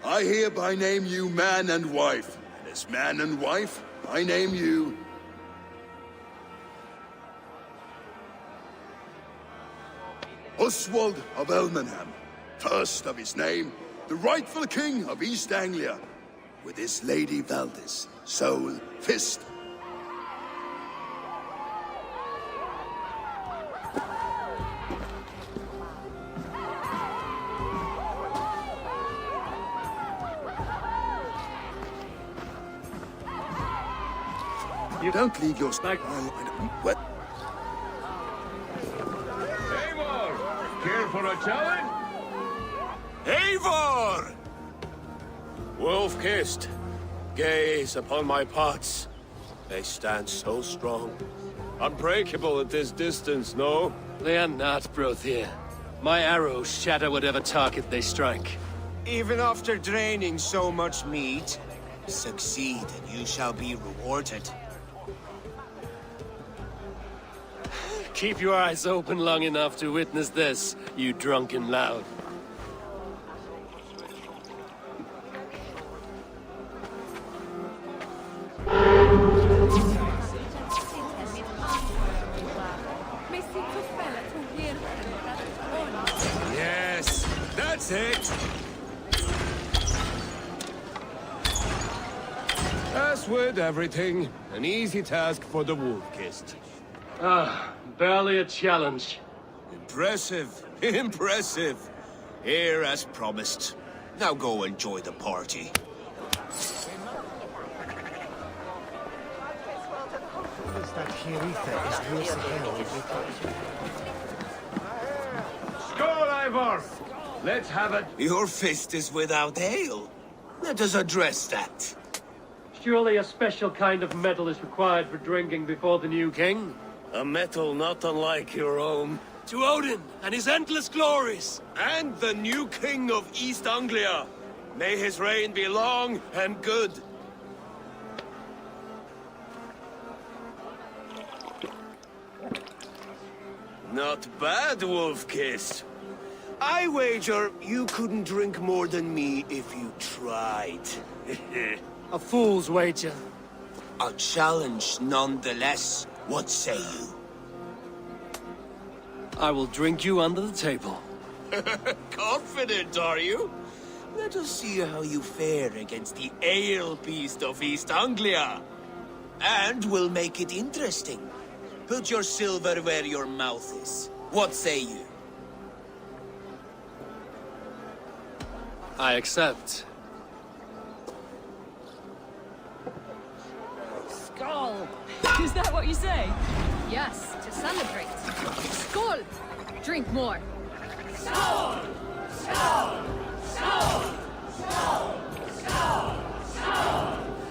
I hereby name you man and wife. And as man and wife, I name you... Oswald of Elmenham, first of his name, the rightful king of East Anglia, with his lady Valdis, soul, fist. You don't leave your spag. What? Care for a challenge? Eivor! Wolf-kissed, gaze upon my pots. They stand so strong. Unbreakable at this distance, no? They are not, Brothir. My arrows shatter whatever target they strike. Even after draining so much meat, succeed and you shall be rewarded. Keep your eyes open long enough to witness this, you drunken lout. Yes, that's it! As with everything, an easy task for the wolf-kissed. Barely a challenge. Impressive, impressive. Here as promised. Now go enjoy the party. Skål, Eivor! Let's have it. Your fist is without ale. Let us address that. Surely a special kind of metal is required for drinking before the new king? A metal not unlike your own. To Odin and his endless glories. And the new king of East Anglia. May his reign be long and good. Not bad, Wolf-kissed. I wager you couldn't drink more than me if you tried. A fool's wager. A challenge nonetheless. What say you? I will drink you under the table. Confident, are you? Let us see how you fare against the ale beast of East Anglia. And we'll make it interesting. Put your silver where your mouth is. What say you? I accept. Skål! Is that what you say? Yes, to celebrate. Skål! Drink more. Skål! Skål! Skål! Skål! Skål! Skål!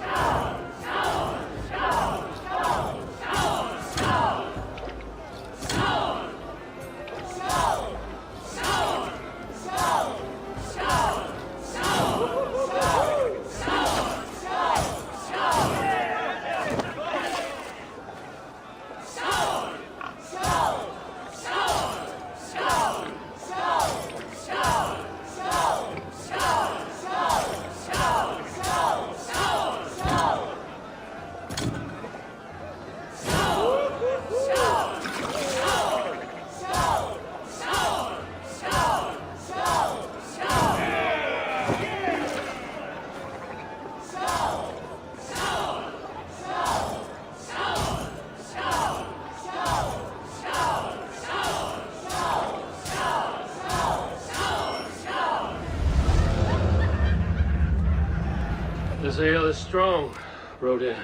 This ale is strong, Rodin.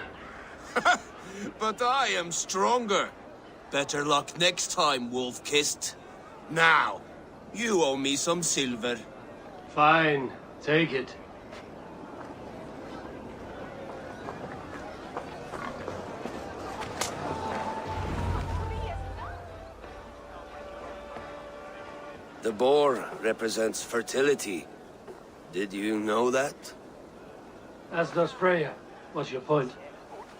But I am stronger. Better luck next time, Wolf-kissed. Now, you owe me some silver. Fine, take it. The boar represents fertility. Did you know that? As does Freya. What's your point?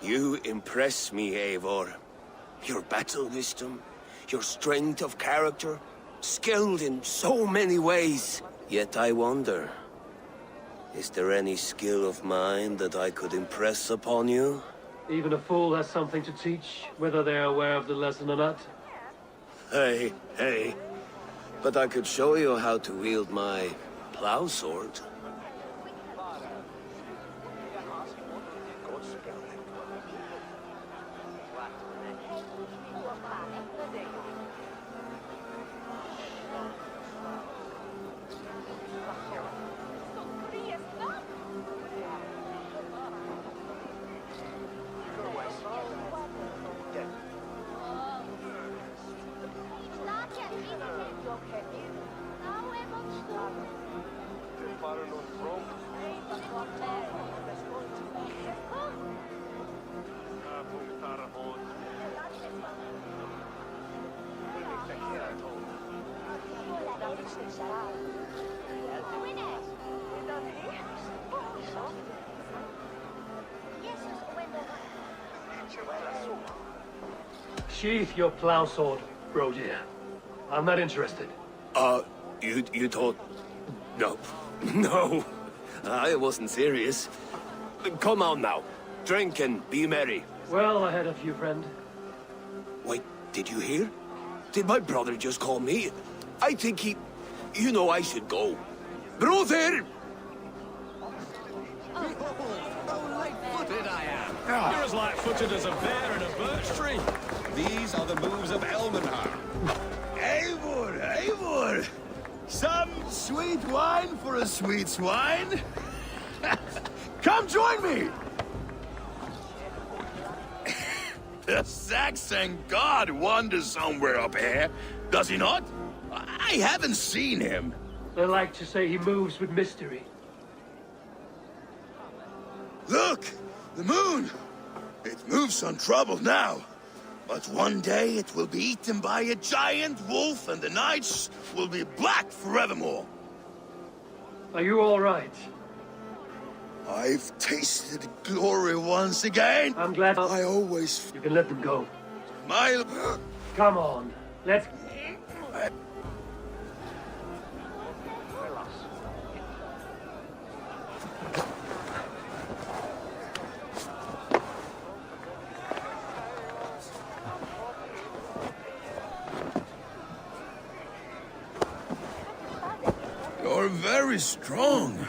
You impress me, Eivor. Your battle wisdom, your strength of character, skilled in so many ways. Yet I wonder, Is there any skill of mine that I could impress upon you? Even a fool has something to teach, whether they're aware of the lesson or not. Hey, hey. But I could show you how to wield my plow sword. Sheath your plow sword, bro dear. I'm not interested. You thought... No. No. I wasn't serious. Come on now. Drink and be merry. Well ahead of you, friend. Wait, did you hear? Did my brother just call me? I think he... You know I should go. Brother! Light-footed I am. You're as light-footed as a bear in a birch tree. These are the moves of Elmenhar. Eivor, Eivor! Some sweet wine for a sweet swine? Come join me! The Saxon god wanders somewhere up here, does he not? I haven't seen him. They like to say he moves with mystery. Look! The moon! It moves untroubled now. But one day it will be eaten by a giant wolf and the nights will be black forevermore. Are you all right? I've tasted glory once again. I'm glad I always... You can let them go. My... Come on, let's... You're very strong.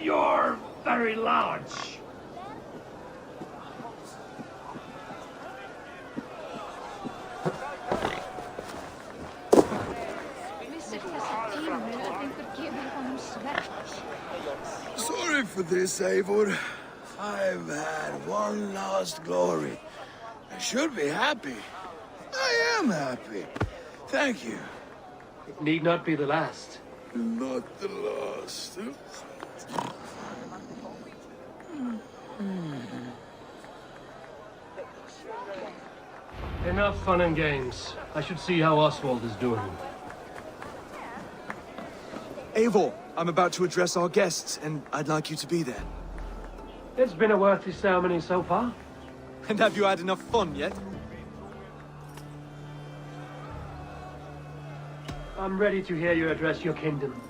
You're very large. Sorry for this, Eivor. I've had one last glory. I should be happy. I am happy. Thank you. It need not be the last. Not the last. Enough fun and games. I should see how Oswald is doing. Eivor, I'm about to address our guests, and I'd like you to be there. It's been a worthy ceremony so far. And have you had enough fun yet? I'm ready to hear you address your kingdom.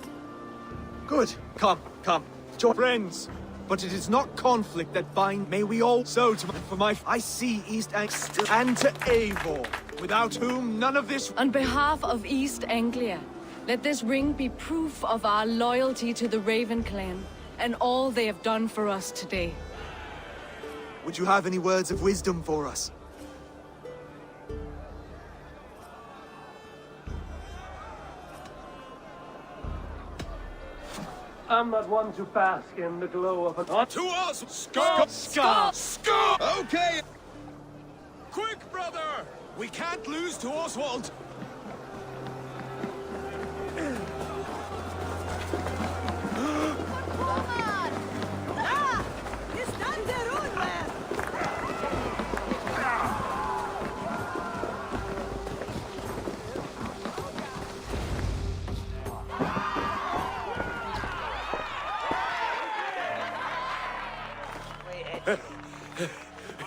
Good. Come, come. Join friends. But it is not conflict that bind. May we all so to for my... I see East Anglia and to Eivor, without whom none of this... On behalf of East Anglia, let this ring be proof of our loyalty to the Raven clan and all they have done for us today. Would you have any words of wisdom for us? I'm not one to bask in the glow of an... To us! Scar! Scar! Scar! Okay. Quick, brother! We can't lose to Oswald!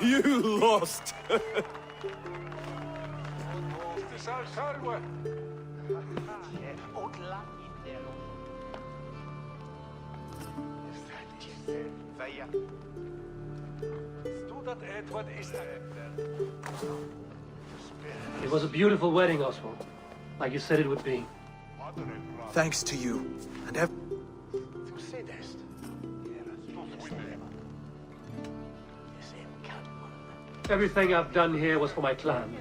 You lost! It was a beautiful wedding, Oswald. Like you said it would be. Thanks to you, and Everything I've done here was for my clan.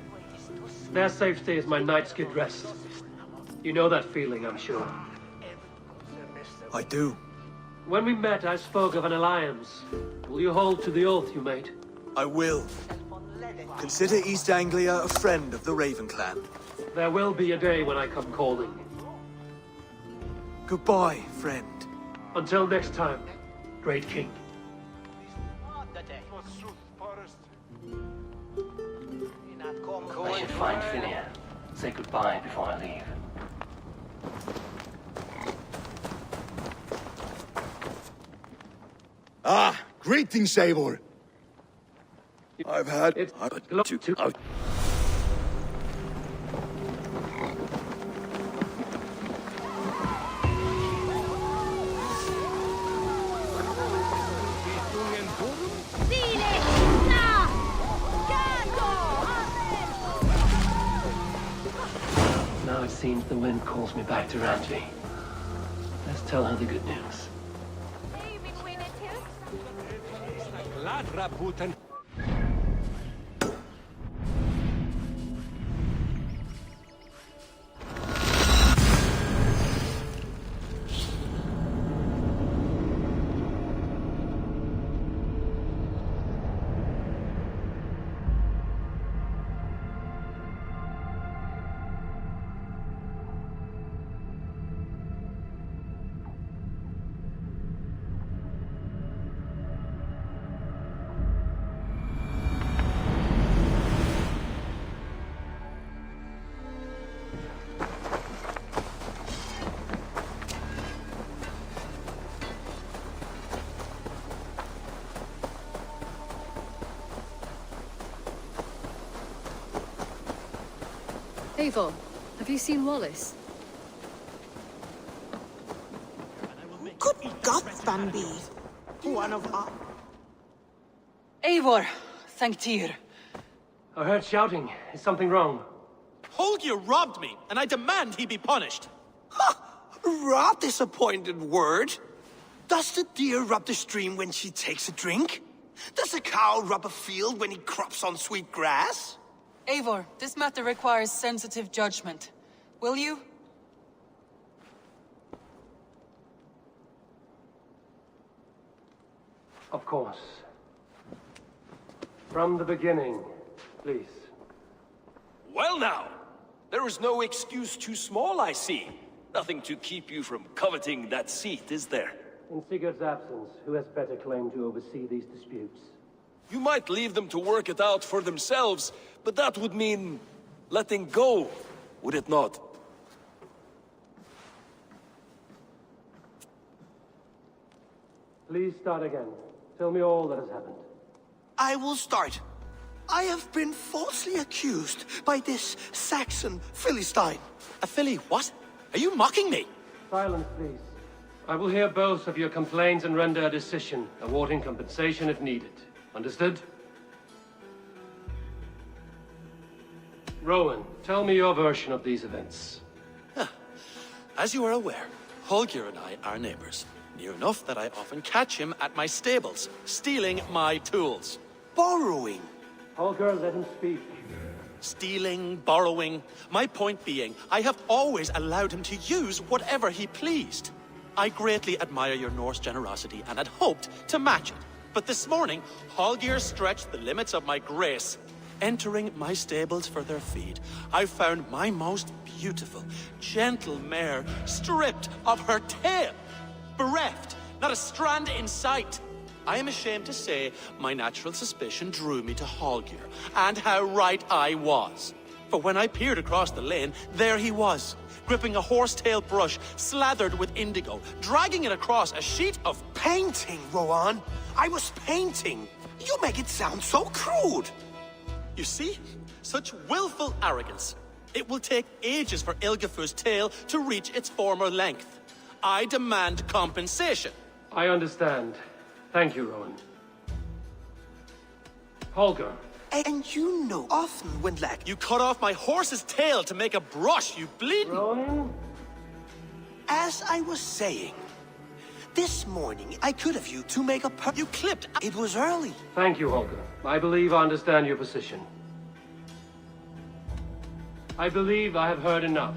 Their safety is my night's good rest. You know that feeling, I'm sure. I do. When we met, I spoke of an alliance. Will you hold to the oath you made? I will. Consider East Anglia a friend of the Raven clan. There will be a day when I come calling. Goodbye, friend. Until next time, great king. I should find Philia. Say goodbye before I leave. Ah, greetings, Eivor. I've had Now it seems the wind calls me back to Ranji. Let's tell her the good news. Eivor, have you seen Wallace? Good God, Bambi. One of us. Eivor, thank Tyr. I heard shouting. Is something wrong? Holger robbed me, and I demand he be punished. Raw disappointed word. Does the deer rub the stream when she takes a drink? Does a cow rub a field when he crops on sweet grass? Eivor, this matter requires sensitive judgment. Will you? Of course. From the beginning, please. Well now, there is no excuse too small, I see. Nothing to keep you from coveting that seat, is there? In Sigurd's absence, who has better claim to oversee these disputes? You might leave them to work it out for themselves, but that would mean letting go, would it not? Please start again. Tell me all that has happened. I will start. I have been falsely accused by this Saxon Philistine. A Philly what? Are you mocking me? Silence, please. I will hear both of your complaints and render a decision, awarding compensation if needed. Understood? Rowan, tell me your version of these events. As you are aware, Holger and I are neighbors. Near enough that I often catch him at my stables, stealing my tools. Borrowing. Holger, let him speak. Stealing, borrowing. My point being, I have always allowed him to use whatever he pleased. I greatly admire your Norse generosity and had hoped to match it. But this morning, Holger stretched the limits of my grace. Entering my stables for their feed, I found my most beautiful, gentle mare stripped of her tail. Bereft, not a strand in sight. I am ashamed to say my natural suspicion drew me to Holger, and how right I was. For when I peered across the lane, there he was, gripping a horsetail brush slathered with indigo, dragging it across a sheet of painting, Rowan. I was painting. You make it sound so crude. You see? Such willful arrogance. It will take ages for Ilgefu's tail to reach its former length. I demand compensation. I understand. Thank you, Rowan. Holger. And you know, often when You cut off my horse's tail to make a brush, you bleeding! Rowan? As I was saying, this morning I could have you to make a You clipped. It was early. Thank you, Holger. I believe I understand your position. I believe I have heard enough.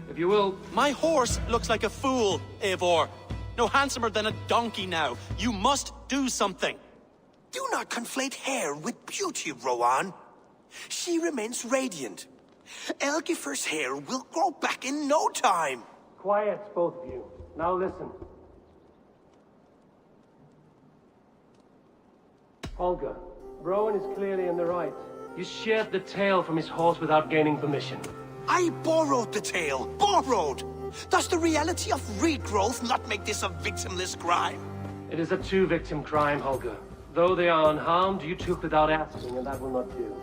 If you will... My horse looks like a fool, Eivor. No handsomer than a donkey now. You must do something. Do not conflate hair with beauty, Rowan. She remains radiant. Elgifer's hair will grow back in no time. Quiet, both of you. Now listen. Holger, Rowan is clearly in the right. You sheared the tail from his horse without gaining permission. I borrowed the tail. Borrowed! Does the reality of regrowth not make this a victimless crime? It is a two-victim crime, Holger. Though they are unharmed, you took without asking, and that will not do.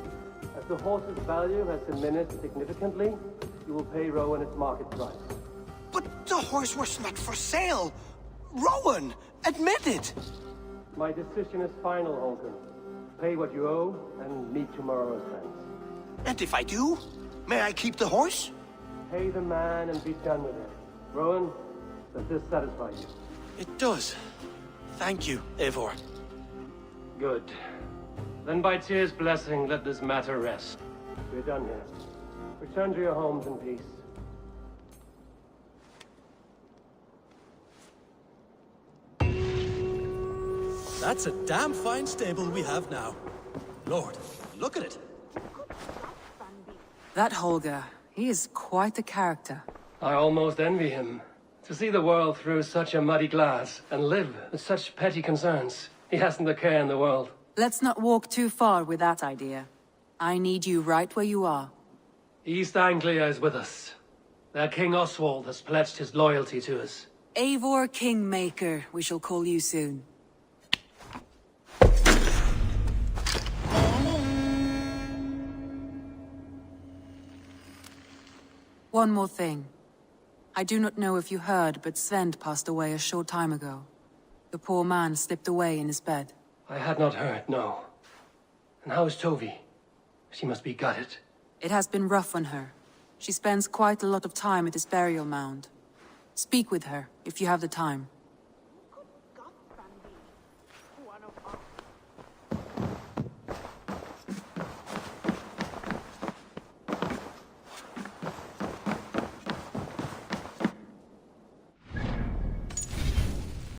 As the horse's value has diminished significantly, you will pay Rowan its market price. But the horse was not for sale. Rowan, admit it. My decision is final, Holger. Pay what you owe, and meet tomorrow as friends. And if I do, may I keep the horse? Pay the man and be done with it. Rowan, does this satisfy you? It does. Thank you, Eivor. Good. Then by Tyr's blessing, let this matter rest. We're done here. Return to your homes in peace. That's a damn fine stable we have now. Lord, look at it. That Holger, he is quite the character. I almost envy him. To see the world through such a muddy glass and live with such petty concerns. He hasn't a care in the world. Let's not walk too far with that idea. I need you right where you are. East Anglia is with us. Their King Oswald has pledged his loyalty to us. Eivor Kingmaker, we shall call you soon. One more thing. I do not know if you heard, but Svend passed away a short time ago. The poor man slipped away in his bed. I had not heard, no. And how is Tovi? She must be gutted. It has been rough on her. She spends quite a lot of time at his burial mound. Speak with her, if you have the time.